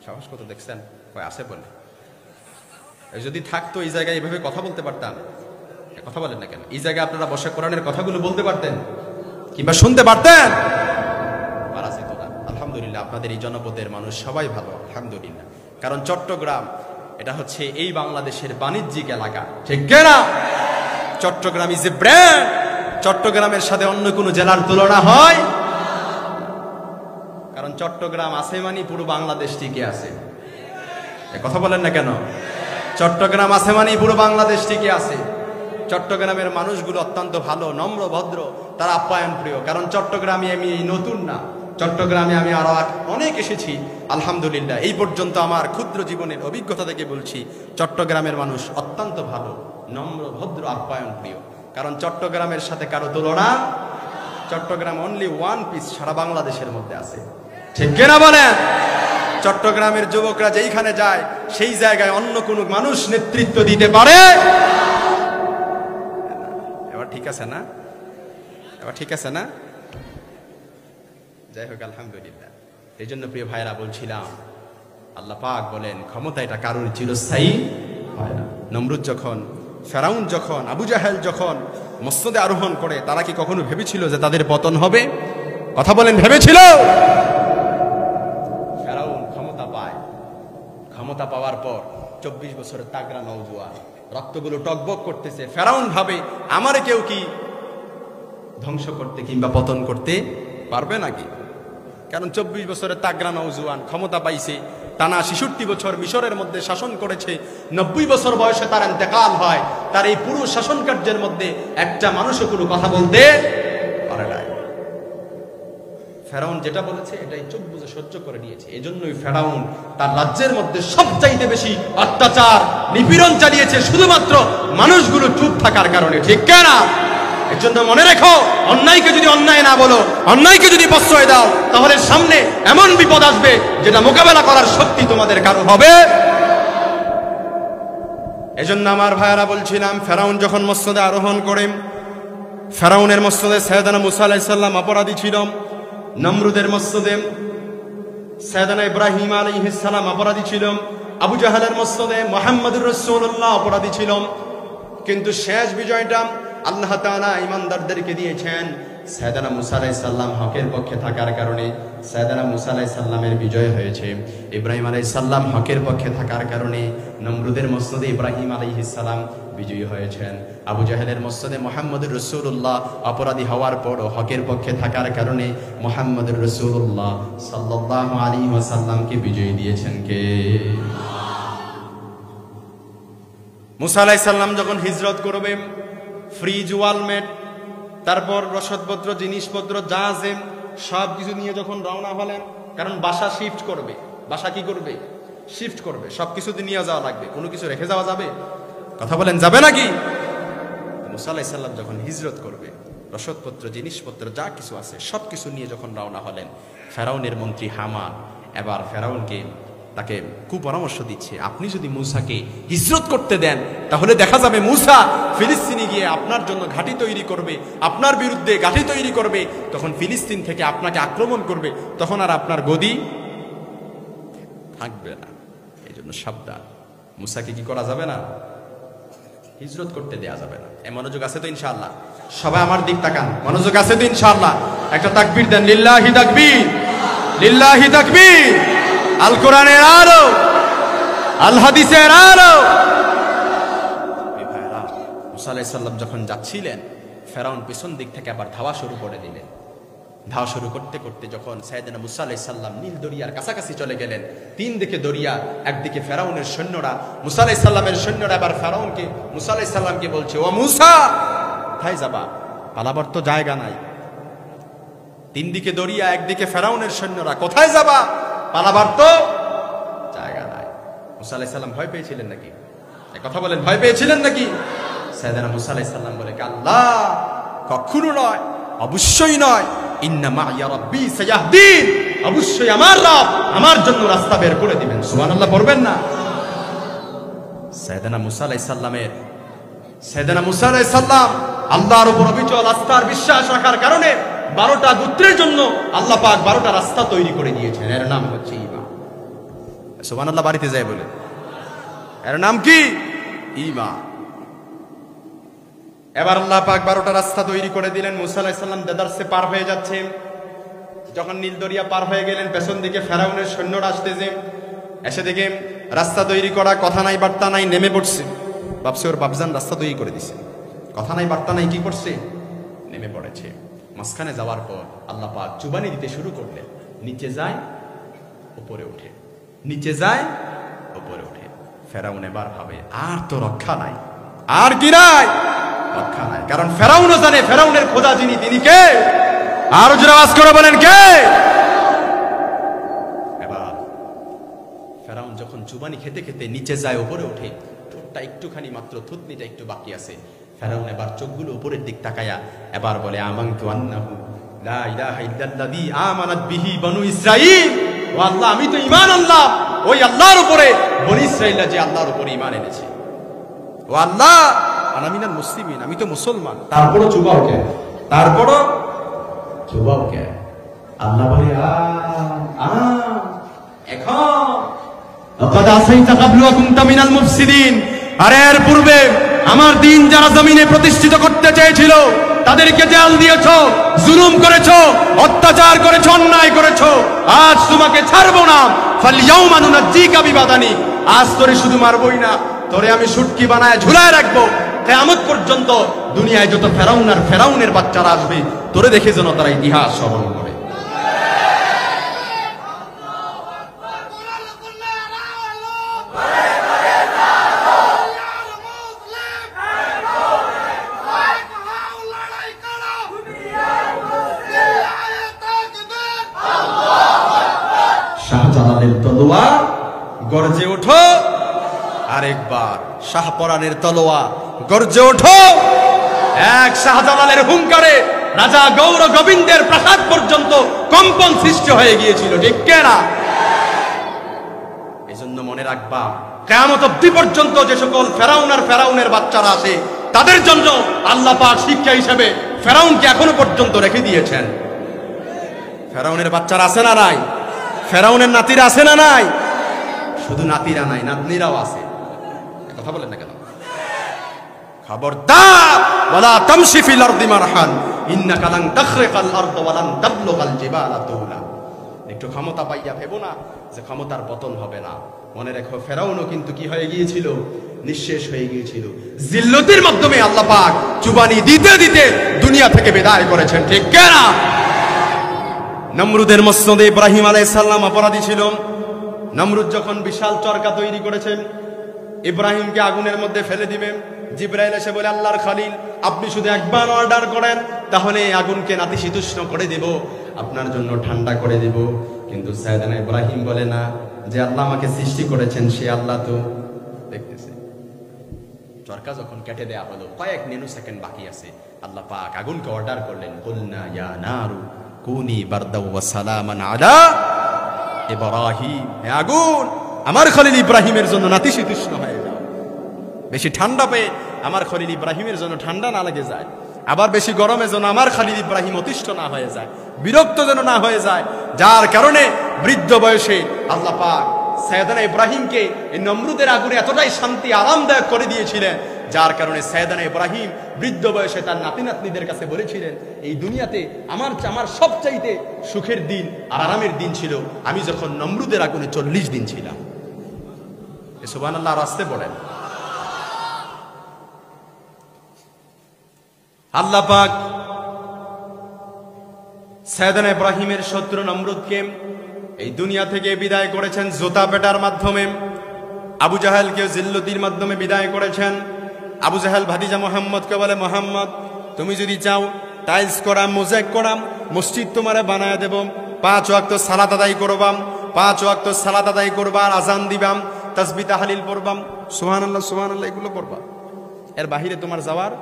সাহস কত দেখছেন, আছে বলে। যদি থাকতো এই জায়গায় এভাবে কথা বলতে পারতাম। কথা বলেন না কেন? এই জায়গায় আপনারা বসে কোরআনের কথাগুলো বলতে পারতেন কিংবা শুনতে পারতেন? পারা যেত না। আলহামদুলিল্লাহ আপনাদের এই জনপদের মানুষ সবাই ভালো, আলহামদুলিল্লাহ। কারণ চট্টগ্রাম এটা হচ্ছে এই বাংলাদেশের বাণিজ্যিক এলাকা, ঠিক না? Chattogram is a brand. চট্টগ্রামের সাথে অন্য কোনো জেলার তুলনা হয়? কারণ চট্টগ্রাম আছে মানে পুরো বাংলাদেশ টিকে আছে। কথা বলেন না কেন? চট্টগ্রাম আছে মানে পুরো বাংলাদেশ টিকে আছে। চট্টগ্রামের মানুষগুলো অত্যন্ত ভালো, নম্র, ভদ্র, তারা আপ্যায়ন প্রিয়। কারণ চট্টগ্রামে আমি এই নতুন না, চট্টগ্রামে আমি আরো অনেক এসেছি, আলহামদুলিল্লাহ। এই পর্যন্ত আমার ক্ষুদ্র জীবনের অভিজ্ঞতা থেকে বলছি, চট্টগ্রামের মানুষ অত্যন্ত ভালো, নম্র, ভদ্র, আপ্যায়ন প্রিয়। কারণ চট্টগ্রামের সাথে কারো তুলনা। চট্টগ্রাম অনলি ওয়ান পিস সারা বাংলাদেশের মধ্যে আছে, ঠিক কিনা বলেন? চট্টগ্রামের যুবকরা যেইখানে যায় সেই জায়গায় অন্য কোনো মানুষ নেতৃত্ব দিতে পারে? এবার ঠিক আছে না? এবার ঠিক আছে না? যাই হোক, আলহামদুলিল্লাহ। এই জন্য প্রিয় ভাইরা বলছিলাম, আল্লাহ পাক বলেন ক্ষমতা এটা কারোর চিরস্থায়ী হয় না। নমরুদ যখন, ফেরাউন যখন, আবু জাহেল যখন মসনদে আরোহণ করে, তারা কি কখনো ভেবেছিল যে তাদের পতন হবে? কথা বলেন, ভেবেছিল? ফেরাউন ক্ষমতা পায়, ক্ষমতা পাওয়ার পর 24 বছরের তাগড়া নওজোয়ান রক্তগুলো টকবক করতেছে। ফেরাউন ভাবে আমারে কেউ কি ধ্বংস করতে কিংবা পতন করতে পারবে নাকি? কারণ 24 বছরের তাগড়া নওজোয়ান ক্ষমতা পাইছে, টানা 66 বছর মিশরের মধ্যে শাসন করেছে, 90 বছর বয়সে তার ইন্তেকাল হয়। তার এই পুরো শাসন কার্যের মধ্যে একটা মানুষও কোনো কথা বলতে পারে নাই। ফেরাউন যেটা বলেছে এটাই চোখ বুজে সহ্য করে নিয়েছে। এজন্যই ফেরাউন তার রাজ্যের মধ্যে সবচাইতে বেশি অত্যাচার নিপীড়ন চালিয়েছে শুধুমাত্র মানুষগুলো চুপ থাকার কারণে, ঠিক না? এর জন্য মনে রেখো, অন্যায়কে যদি অন্যায় না বলো, অন্যায়কে যদি প্রশ্রয় দাও, তাহলে সামনে এমন বিপদ আসবে যেটা মোকাবেলা করার শক্তি তোমাদের কারো হবে। এজন্য আমার ভাইয়েরা বলছিলাম, ফেরাউন যখন মসনদে আরোহণ করেন, ফেরাউনের মসনদে সাইয়েদানা মুসা আলাইহিস সালাম অপরাধী ছিল, নমরুদের মসনদে সাইয়েদানা ইব্রাহিম আলাইহিস সালাম অপরাধী ছিল, আবু জাহালের মসনদে মুহাম্মদুর রাসূলুল্লাহ অপরাধী ছিল। কিন্তু শেষ বিজয়টা আল্লাহ তাআলা ঈমানদারদেরকে দিয়েছেন। সাইয়েদানা মুসা আলাইহিস সালাম হকের পক্ষে থাকার কারণে সাইয়েদানা মুসা আলাইহিস সালামের বিজয় হয়েছে। ইব্রাহিম আলাইহিস সালাম হকের পক্ষে থাকার কারণে নমরুদের মসনদে ইব্রাহিম আলাইহিস সালাম বিজয়ী হয়েছেন। আবু জাহেলের মসনদে মুহাম্মদুর রাসূলুল্লাহ অপরাধী হওয়ার পরও হকের পক্ষে থাকার কারণে মুহাম্মদুর রাসূলুল্লাহ সাল্লাল্লাহু আলাইহি ওয়াসাল্লামকে বিজয়ী দিয়েছেন কে? মুসা আলাইহিস সালাম যখন হিজরত করবে, ফ্রিজ ওয়ালমেট, তারপর রসদপত্র জিনিসপত্র যা আছে সব কিছু নিয়ে যখন রওনা হলেন, কারণ বাসা শিফট করবে, বাসা কি করবে? শিফট করবে, সবকিছু নিয়ে যাওয়া লাগবে, কোনো কিছু রেখে যাওয়া যাবে? কথা বলেন, যাবে নাকি? মুসা আলাইহিস সালাম যখন হিজরত করবে, রসদপত্র জিনিসপত্র যা কিছু আছে সবকিছু নিয়ে যখন রওনা হলেন, ফেরাউনের মন্ত্রী হামান এবার ফেরাউনকে তাকে কুপরামর্শ দিচ্ছে, আপনি যদি মুসাকে হিজরত করতে দেন তাহলে দেখা যাবে মুসা ফিলিস্তিনে গিয়ে আপনার জন্য ঘাঁটি তৈরি করবে, আপনার বিরুদ্ধে ঘাঁটি তৈরি করবে, তখন ফিলিস্তিন থেকে আপনাকে আক্রমণ করবে, তখন আর আপনার গদি থাকবে না। এই জন্য সাবধান, মুসাকে কি করা যাবে না? হিজরত করতে দেয়া যাবে না। এই মনোযোগ আছে তো ইনশাআল্লাহ? সবাই আমার দিক তাকান, মনোযোগ আছে তো ইনশাআল্লাহ? একটা তাকবীর দেন, লিল্লাহি তাকবীর, লিল্লাহি তাকবীর। আল কোরআনের আলো, আল হাদিসের আলো। মুসা আলাইহিস সালাম যখন যাচ্ছিলেন, ফেরাউন পিছন দিক থেকে আবার ধাওয়া শুরু করে দিলেন। ধাওয়া শুরু করতে করতে যখন সাইয়েদনা মুসা আলাইহিস সালাম নীল দরিয়ার কাছাকাছি চলে গেলেন, তিন দিকে দরিয়া, একদিকে ফেরাউনের সৈন্যরা, মুসা আলাইহিস সালামের সৈন্যরা এবার ফেরাউনকে, মুসা আলাইহিস সালামকে বলছে, ও মুসা, কোথায় যাবা? পালাবার তো জায়গা নাই। তিন দিকে দরিয়া, একদিকে ফেরাউনের সৈন্যরা, কোথায় যাবা? পালাবার তো জায়গা নাই। মুসা আলাইহিস সালাম ভয় পেয়েছিলেন নাকি? কথা বলেন, ভয় পেয়েছিলেন নাকি? সাইয়েদনা মুসা আলাইহিস সালাম বলে, আল্লাহ, কখনো নয়, অবশ্যই নয়, ইন্না মা'ইয়া রাব্বি সায়াহদিন, অবশ্যই আমার রব আমার জন্য রাস্তা বের করে দিবেন। সুবহানাল্লাহ পড়বেন না? সাইয়েদনা মুসা আলাইহিস সালাম আল্লাহর উপর অবিচল আস্থার বিশ্বাস রাখার কারণে 12টা গোত্রের জন্য আল্লাহ পাক 12টা রাস্তা তৈরি করে দিয়েছেন। এর নাম হচ্ছে ঈমান। সুবহানাল্লাহ বাড়িতে যায় বলে, এর নাম কি? ঈমান। এবার আল্লাহ পাক 12টা রাস্তা তৈরি করে দিলেন। মুসা আলাইহিস সালাম দেদারসে পার হয়ে যাচ্ছে। যখন নীল দরিয়া পার হয়ে গেলেন, পেছন দিকে ফেরাউনের সৈন্যরা আসতেছে। এসে দেখে রাস্তা তৈরি করা, কথা নাই বার্তা নাই, নেমে পড়ছে। ভাবছে ওর বাপজান রাস্তা তৈরি করে দিছে, কথা নাই বার্তা নাই, কি করছে? নেমে পড়েছে। মাঝখানে যাওয়ার পর আল্লাহ পাক চুবানি দিতে শুরু করলেন। নিচে যায়, উপরে ওঠে, নিচে যায়, উপরে ওঠে। ফেরাউন এবার ভাবে আর তো রক্ষা নাই, আর কি নাই? রক্ষা নাই। কারণ ফেরাউনও জানে ফেরাউনের খোদা যিনি, তিনি কে? আরো জোরে আওয়াজ করে বলেন, কে? এবার ফেরাউন যখন চুবানি খেতে খেতে নিচে যায়, উপরে ওঠে, ঠোঁটটা একটুখানি মাত্র, থুতনিটা একটু বাকি আছে। ফেরাউন এবার চোখগুলো উপরের দিক তাকায়া এবার বলে, আমানতু আন্নাহু লা ইলাহা ইল্লাল্লাযী আমানাত বিহি বনু ইসরাঈল। ও আল্লাহ, আমি তো ঈমান আনলাম ওই আল্লাহর উপরে, বনি ইসরাঈলরা যে আল্লাহর উপরে ঈমান এনেছে। ও আল্লাহ, আনা মিনাল মুসলিমিন, আমি তো মুসলমান। তারপরও চুবাও কেন? তারপরও চুবাও কেন? আল্লাহ বলে, এখন লাকাদ আসাইতা ক্বাবলু ওয়া কুনতা মিনাল মুফসিদিন। আরে এর পূর্বে আমার দিন যারা জমিনে প্রতিষ্ঠিত করতে চেয়েছিল তাদেরকে জাল দিয়েছো, জুলুম করেছো, অত্যাচার করেছো, অন্যায় করেছো। আজ তোমাকে ছাড়বো না। ফাল ইয়াউমা নুনাজ্জিকা বিবাদানি, আজ তোরে শুধু মারবই না, তোরে আমি শুটকি বানায় ঝুলায় রাখবো কিয়ামত পর্যন্ত। দুনিয়ায় যত ফেরাউন আর ফেরাউনের বাচ্চারা আসবে তোরে দেখে যেন তারা ইতিহাস স্মরণ করে। শাহজালালের তলোয়ার গর্জে ওঠো, আরেকবার শাহপরানের তলোয়ার গর্জে ওঠো। এক শাহজালালের হুঙ্কারে রাজা গৌর গোবিন্দের প্রাসাদ পর্যন্ত কম্পন সৃষ্টি হয়ে গিয়েছিল, ঠিক না? এই জন্য মনে রাখবা, কিয়ামত অবধি পর্যন্ত যে সকল ফেরাউন আর ফেরাউনের বাচ্চারা আসে তাদের জন্য আল্লাহ পাক শিক্ষা হিসেবে ফেরাউনকে এখনো পর্যন্ত রেখে দিয়েছেন। ফেরাউনের বাচ্চারা আছে না নাই? ফেরাউনের নাতিরা আছে না নাই? শুধু নাতিরা নাই, নাতনিরাও আছে। কথা বলেন না কেন? খবরদার, ওয়ালা তামশি ফিল আরদি মারহান ইন্নাকা লান তাখরিকাল আরদ ওয়া লান তাবলুগাল জিবালা তুলা। একটু ক্ষমতা পাইয়া ভেবো না যে ক্ষমতার পতন হবে না। মনে রেখো, ফেরাউনও কিন্তু কি হয়ে গিয়েছিল? নিঃশেষ হয়ে গিয়েছিল। জিল্লতির মাধ্যমে আল্লাহ পাক চুবানি দিতে দিতে দুনিয়া থেকে বিদায় করেছেন, ঠিক না? নমরুদের মসনদে ইব্রাহিম আলাইহিস সালাম অপরাধী ছিল। নমরুদ যখন বিশাল চরকা তৈরি করেছেন, ইব্রাহিমকে আগুনের মধ্যে ফেলে দিবেন, জিবরাইল এসে বলে, আল্লাহর খলিল আপনি শুধু একবার অর্ডার করেন, তাহলে আগুনকে নাতিশীতোষ্ণ করে দেব, আপনার জন্য ঠান্ডা করে দেব। কিন্তু সাইয়েদনা ইব্রাহিম বলে, না, যে আল্লাহ আমাকে সৃষ্টি করেছেন সে আল্লাহ তো দেখতেছে। চরকা যখন কেটে দেয়া হলো, কয়েক নেনো সেকেন্ড বাকি আছে, আল্লাহ পাক আগুনকে অর্ডার করলেন, কুলনা ইয়া নারু কুনি বারদাও ওয়া সালামান আলা ইব্রাহিম। হে আগুন, আমার খলিল ইব্রাহিমের জন্য নাতিশীতোষ্ণ হয়ে যাও। বেশি ঠান্ডা পেয়ে আমার খলিল ইব্রাহিমের জন্য ঠান্ডা না লেগে যায়, আবার বেশি গরমে যেন আমার খলিল ইব্রাহিম অতিষ্ঠ না হয়ে যায়, বিরক্ত যেন না হয়ে যায়। যার কারণে বৃদ্ধ বয়সে আল্লাহ পাক সাইয়েদনা ইব্রাহিমকে এই নমরুদের আগুনে এতটাই শান্তি আরামদায়ক করে দিয়েছিলেন, যার কারণে সাইয়েদনা ইব্রাহিম বৃদ্ধ বয়সে তার নাতি নাতনিদের কাছে বলেছিলেন, এই দুনিয়াতে আমার সবচাইতে সুখের দিন আর আরামের দিন ছিল আমি যখন নমরুদের আগুনে 40 দিন ছিলাম। সুবহানাল্লাহ, রাস্তে পড়েন। আল্লাহ পাক সাইয়েদনা ইব্রাহিমের শত্রু নমরুদকে এই দুনিয়া থেকে বিদায় করেছেন জোতা পেটার মাধ্যমে। আবু জাহেলকে জিল্লতির মাধ্যমে বিদায় করেছেন। আবু জাহেল ভাতিজা মুহাম্মদকে বলে, মুহাম্মদ তুমি যদি চাও টাইলস করাম, মোজাইক করাম, মসজিদ তোমারে বানায় দেব, 5 ওয়াক্ত সালাত আদায় করবাম, 5 ওয়াক্ত সালাত আদায় করবা, আজান দিবাম, তাসবিহ তাহলিল পড়বাম, সুবহানাল্লাহ সুবহানাল্লাহ এগুলো করবা। এর বাহিরে তোমার যাওয়ার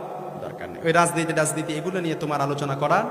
দরকার নেই। ওই রাজনীতি এগুলো নিয়ে তোমার আলোচনা করার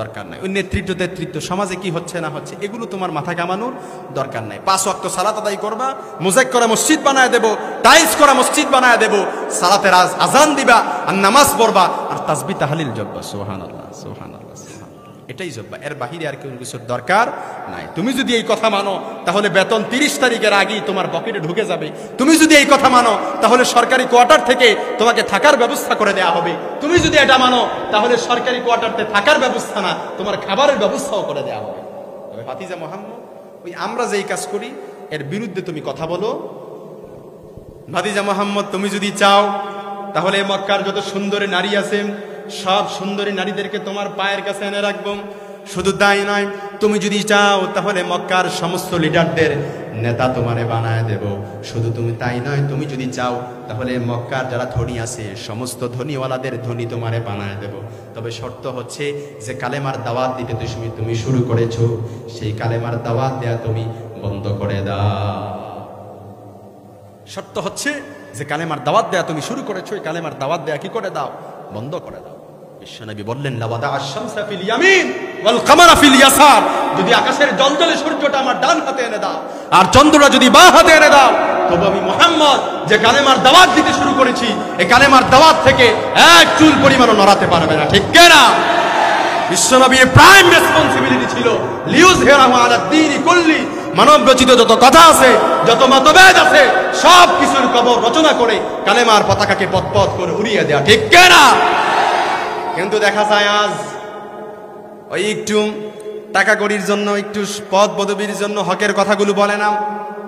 দরকার নাই। ওই নেতৃত্ব সমাজে কি হচ্ছে না হচ্ছে এগুলো তোমার মাথা কামানোর দরকার নাই। 5 ওয়াক্ত সালাত আদায় করবা, মোজাইক করা মসজিদ বানায় দেব, টাইলস করা মসজিদ বানায় দেব, সালাতের আজান দিবা আর নামাজ পড়বা আর তাসবিহ তাহলিল জপবা, সুবহানাল্লাহ সুবহানাল্লাহ সুবহানাল্লাহ, এটাই জপবা। এর বাহিরে আর কোনো কিছুর দরকার নাই। তুমি যদি এই কথা মানো তাহলে বেতন 30 তারিখের আগেই তোমার পকেটে ঢুকে যাবে। তুমি যদি এই কথা মানো তাহলে সরকারি কোয়ার্টার থেকে তোমাকে থাকার ব্যবস্থা করে দেয়া হবে। তুমি যদি এটা মানো তাহলে সরকারি কোয়ার্টারতে থাকার ব্যবস্থা না, তোমার খাবারের ব্যবস্থাও করে দেয়া হবে। তবে ভাতিজা মুহাম্মদ, ওই আমরা যেই কাজ করি এর বিরুদ্ধে তুমি কথা বলো। ভাতিজা মুহাম্মদ, তুমি যদি চাও তাহলে মক্কার যত সুন্দরী নারী আছে সব সুন্দরী নারীদেরকে তোমার পায়ের কাছে এনে রাখবো। শুধু তাই নয়, তুমি যদি চাও তাহলে মক্কার সমস্ত লিডারদের নেতা তোমারে বানায় দেব। শুধু তুমি তাই নয়, তুমি যদি চাও তাহলে মক্কার যারা ধনী আছে সমস্ত ধনীওয়ালাদের ধনী তোমারে বানায় দেব। তবে শর্ত হচ্ছে যে কালেমার দাওয়াত দিতে তুমি শুরু করেছো, সেই কালেমার দাওয়াত দেয়া তুমি বন্ধ করে দাও। শর্ত হচ্ছে যে কালেমার দাওয়াত দেয়া তুমি শুরু করেছো, এই কালেমার দাওয়াত দেয়া কি করে দাও? বন্ধ করে দাও। বিশ্বনবী বললেন, লাওয়াদা আশ-শামসা ফিল ইয়ামিন ওয়াল কামারা ফিল ইয়াসার, যদি আকাশের জ্বলজ্বলে সূর্যটা আমার ডান হাতে এনে দাও আর চন্দ্রটা যদি বাঁ হাতে এনে দাও, তবে আমি মুহাম্মদ যে কালেমার দাওয়াত দিতে শুরু করেছি এই কালেমার দাওয়াত থেকে এক চুল পরিমাণও নড়াতে পারবে না, ঠিক না? বিশ্বনবীর প্রাইম রেসপন্সিবিলিটি ছিল লিউযহিরাহু আলা দ্বীনি কুল্লি, মানব রচিত যত কথা আছে, যত মতভেদ আছে সব কিছুর কবর রচনা করে কালেমার পতাকাকে পথ করে উড়িয়ে দেয়া, ঠিক না? কিন্তু দেখা যায় আজ ওই একটু টাকা কড়ির জন্য, একটু পদ পদবীর জন্য হকের কথাগুলো বলে না।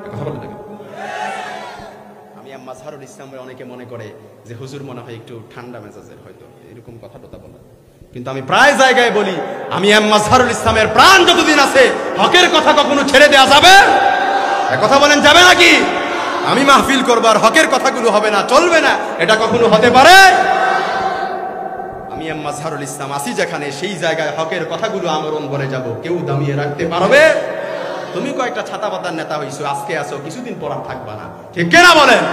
কথা বলে আমি আম্মা মাজহারুল ইসলামের অনেকে মনে করে যে হুজুর মনে হয় একটু ঠান্ডা মেজাজের, হয়তো এরকম কথা বলে, কিন্তু আমি প্রায় জায়গায় বলি আমি এম মাজহারুল ইসলামের প্রাণ যতদিন আছে হকের কথা কখনো ছেড়ে দেওয়া যাবে? কথা বলেন যাবে নাকি? আমি মাহফিল করবার হকের কথাগুলো হবে না, চলবে না, এটা কখনো হতে পারে? আমি এম মাজহারুল ইসলাম আসি যেখানে, সেই জায়গায় হকের কথাগুলো আমরণ বলে যাব, কেউ দামিয়ে রাখতে পারবে? তুমি কয়েকটা ছাতা পাতার নেতা হইছো, আজকে আসো, কিছুদিন পর আর থাকবা না, ঠিক কিনা বলেন?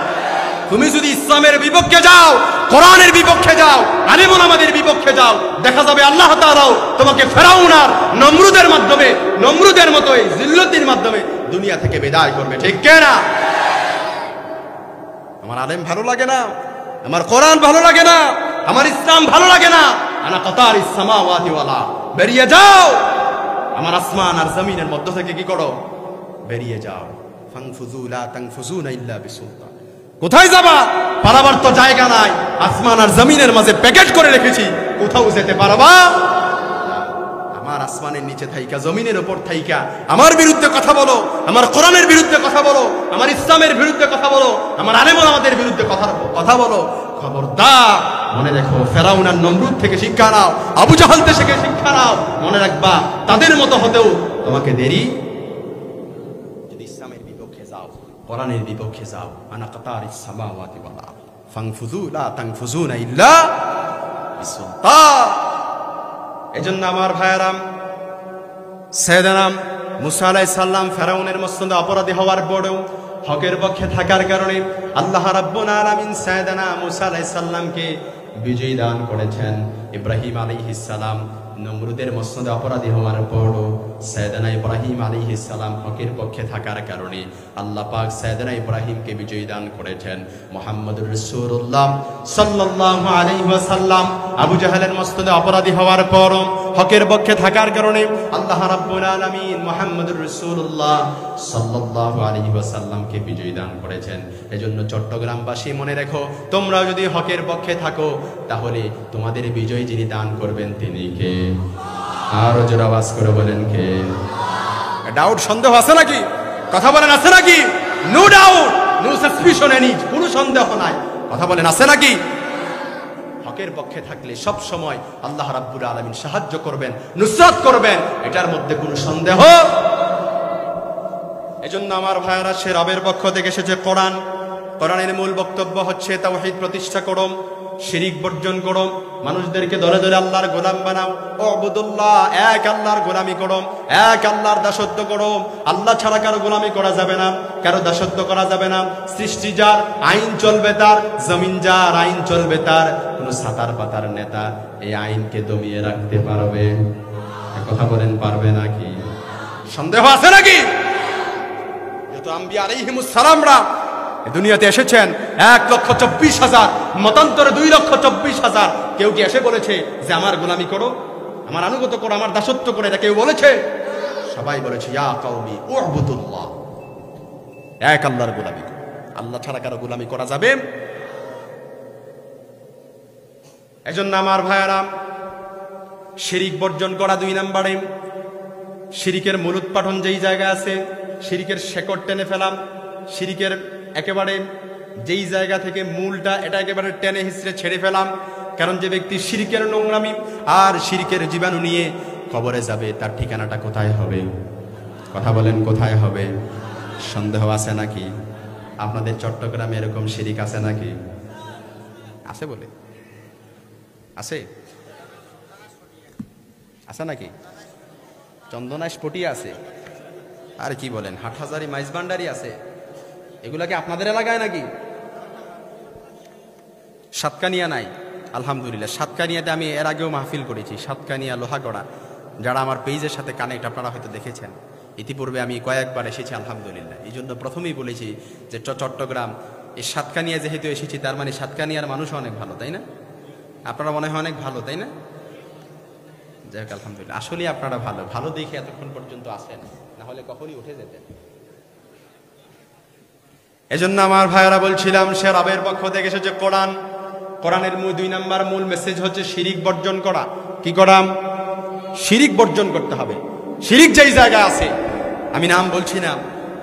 তুমি যদি ইসলামের বিপক্ষে যাও, কোরআনের বিপক্ষে যাও, আলেম ওলামাদের বিপক্ষে যাও, দেখা যাবে আল্লাহ তাআলাও তোমাকে ফেরাউন আর নমরুদের মাধ্যমে, নমরুদের মতোই জিল্লতির মাধ্যমে দুনিয়া থেকে বিদায় করবে, ঠিক কিনা? আমার আলেম ভালো লাগে না, আমার কোরআন ভালো লাগে না, আমার ইসলাম ভালো লাগে না, আনা কাতারিস সামাওয়াতি ওয়ালা, বেরিয়ে যাও, আমার আসমান আর জমিনের মধ্য থেকে কি করো? বেরিয়ে যাও। ফানফুযু লা তানফুযুনা ইল্লা বিসুলতান। কোথায় যাবা? পারাবার তো জায়গা নাই, আসমান আর জমিনের মাঝে প্যাকেট করে রেখেছি, কোথাও যেতে পারবা? আমার আসমানের নিচে থাইকা, জমিনের উপর থাইকা আমার বিরুদ্ধে কথা বলো, আমার কোরআনের বিরুদ্ধে কথা বলো, আমার ইসলামের বিরুদ্ধে কথা বলো, আমার আলেম ওলামাদের বিরুদ্ধে কথা বলো, খবরদার মনে রেখো, ফেরাউন আর নমরুদ থেকে শিক্ষা নাও, আবু জাহাল থেকে শিক্ষা নাও, মনে রাখবা তাদের মতো হতেও তোমাকে দেরি। যদি ইসলামের বিপক্ষে যাও, কোরআনের বিপক্ষে যাও, আনা কাতারিস সামাওয়াতি ওয়াল আরদ, ফানফুযু লা তানফুযুনা ইল্লা বিসুলতান। এজন্য আমার ভাইয়েরাম, সাইয়েদানা মুসা আলাইহিস সালাম ফেরাউনের মস্তদে অপরাধী হওয়ার পরেও হকের পক্ষে থাকার কারণে আল্লাহ রাব্বুল আলামিন সাইয়েদানা মুসা আলাইহিস সালামকে বিজয় দান করেছেন। ইব্রাহিম আলাইহিস সালাম নমরুদের মস্তদে অপরাধী হওয়ার পরও সাইয়েদানা ইব্রাহিম আলাইহিস সালাম হকের পক্ষে থাকার কারণে আল্লাহ পাক সাইয়েদানা ইব্রাহিমকে বিজয় দান করেছেন। মুহাম্মদুর রাসূলুল্লাহ সাল্লাল্লাহু আলাইহি ওয়াসাল্লাম আবু জাহেলের মস্তদে অপরাধী হওয়ার পরও হকের পক্ষে থাকার কারণে আল্লাহ রাব্বুল আলামিন মুহাম্মদুর রাসূলুল্লাহ সাল্লাল্লাহু আলাইহি ওয়াসাল্লামকে বিজয় দান করেছেন। এজন্য চট্টগ্রামবাসী মনে রেখো, তোমরা যদি হকের পক্ষে থাকো তাহলে তোমাদের বিজয় যিনি দান করবেন তিনি কে? আরো জোরে আওয়াজ করে বলেন কে? ডাউট, সন্দেহ আছে নাকি? কথা বলেন আছে নাকি? No doubt, no suspicion, any, কোনো সন্দেহ নাই। কথা বলেন আছে নাকি? হকের পক্ষে থাকলে সব সময় আল্লাহ রাব্বুল আলামিন সাহায্য করবেন, নুসরাত করবেন, এটার মধ্যে কোনো সন্দেহ। এজন্য আমার ভাইয়েরা, সে রবের পক্ষ থেকে এসেছে কোরআন। কোরআনের মূল বক্তব্য হচ্ছে তাওহীদ প্রতিষ্ঠা করো, শিরিক বর্জন করো, মানুষদেরকে ধরে ধরে আল্লাহর গোলাম বানাও, উবুদুল্লাহ, এক আল্লাহর গোলামি করো, এক আল্লাহর দাসত্ব করো। আল্লাহ ছাড়া কারো গোলামি করা যাবে না, কারো দাসত্ব করা যাবে না। সৃষ্টি যার, আইন চলবে তার, জমিন যার, আইন চলবে তার। কোন সাতার পাতার নেতা এই আইনকে দমিয়ে রাখতে পারবে? কথা বলেন, পারবে নাকি? সন্দেহ আছে নাকি? যেহেতু আম্বিয়া আলাইহিমুস সালামরা দুনিয়াতে এসেছেন 1,24,000, মতান্তরে 2,24,000। কেউ কি এসে বলেছে যে আমার গোলামি করো, আমার আনুগত্য করো, আমার দাসত্ব করো? এটা কেউ বলেছে? সবাই বলেছে ইয়া কওমি উবুদুল্লাহ, এক আল্লাহর গোলামি করো। আল্লাহ ছাড়া কারো গোলামি করা যাবে? এজন্য আমার ভাইয়েরা, শিরিক বর্জন করা 2 নম্বরে। শিরিকের মূল উৎপাটন যেই জায়গায় আছে, শিরিকের শেকড় টেনে ফেলাম, শিরিকের একেবারে যেই জায়গা থেকে মূলটা, এটা একেবারে টেনে হিসড়ে ছেড়ে ফেলাম। কারণ যে ব্যক্তি শিরিকের নোংরামি আর শিরিকের জীবাণু নিয়ে কবরে যাবে, তার ঠিকানাটা কোথায় হবে? কথা বলেন, কোথায় হবে? সন্দেহ আছে নাকি? আপনাদের চট্টগ্রামে এরকম শিরিক আছে নাকি? আছে বলে আছে? আছে নাকি? চন্দনায় স্পটি আছে, আর কি বলেন, হাটহাজারি, মাইজবান্ডারি আছে। এগুলা কি আপনাদের এলাকায় নাকি? সাতকানিয়া নাই? আলহামদুলিল্লাহ। সাতকানিয়াতে আমি এর আগেও মাহফিল করেছি, সাতকানিয়া, লোহাগড়া। যারা আমার পেজের সাথে কানেক্ট, আপনারা হয়তো দেখেছেন, ইতিপূর্বে আমি কয়েকবার এসেছি আলহামদুলিল্লাহ। এই জন্য প্রথমেই বলেছি যে চট্টগ্রাম, এই সাতকানিয়া যেহেতু এসেছি, তার মানে সাতকানিয়ার মানুষ অনেক ভালো, তাই না? আপনারা মনে হয় অনেক ভালো, তাই না? যাই হোক, আলহামদুলিল্লাহ। আসলে আপনারা ভালো, ভালো দেখে এতক্ষণ পর্যন্ত আসেন, না হলে কখনই উঠে যেতেন। এজন্য আমার ভাইয়েরা বলছিলাম, সে রবের পক্ষ থেকে এসেছে কোরআন। কোরআনের 2 নম্বর মূল মেসেজ হচ্ছে শিরিক বর্জন করা। কি করা? শিরিক বর্জন করতে হবে। শিরিক যেই জায়গায় আছে, আমি নাম বলছি না,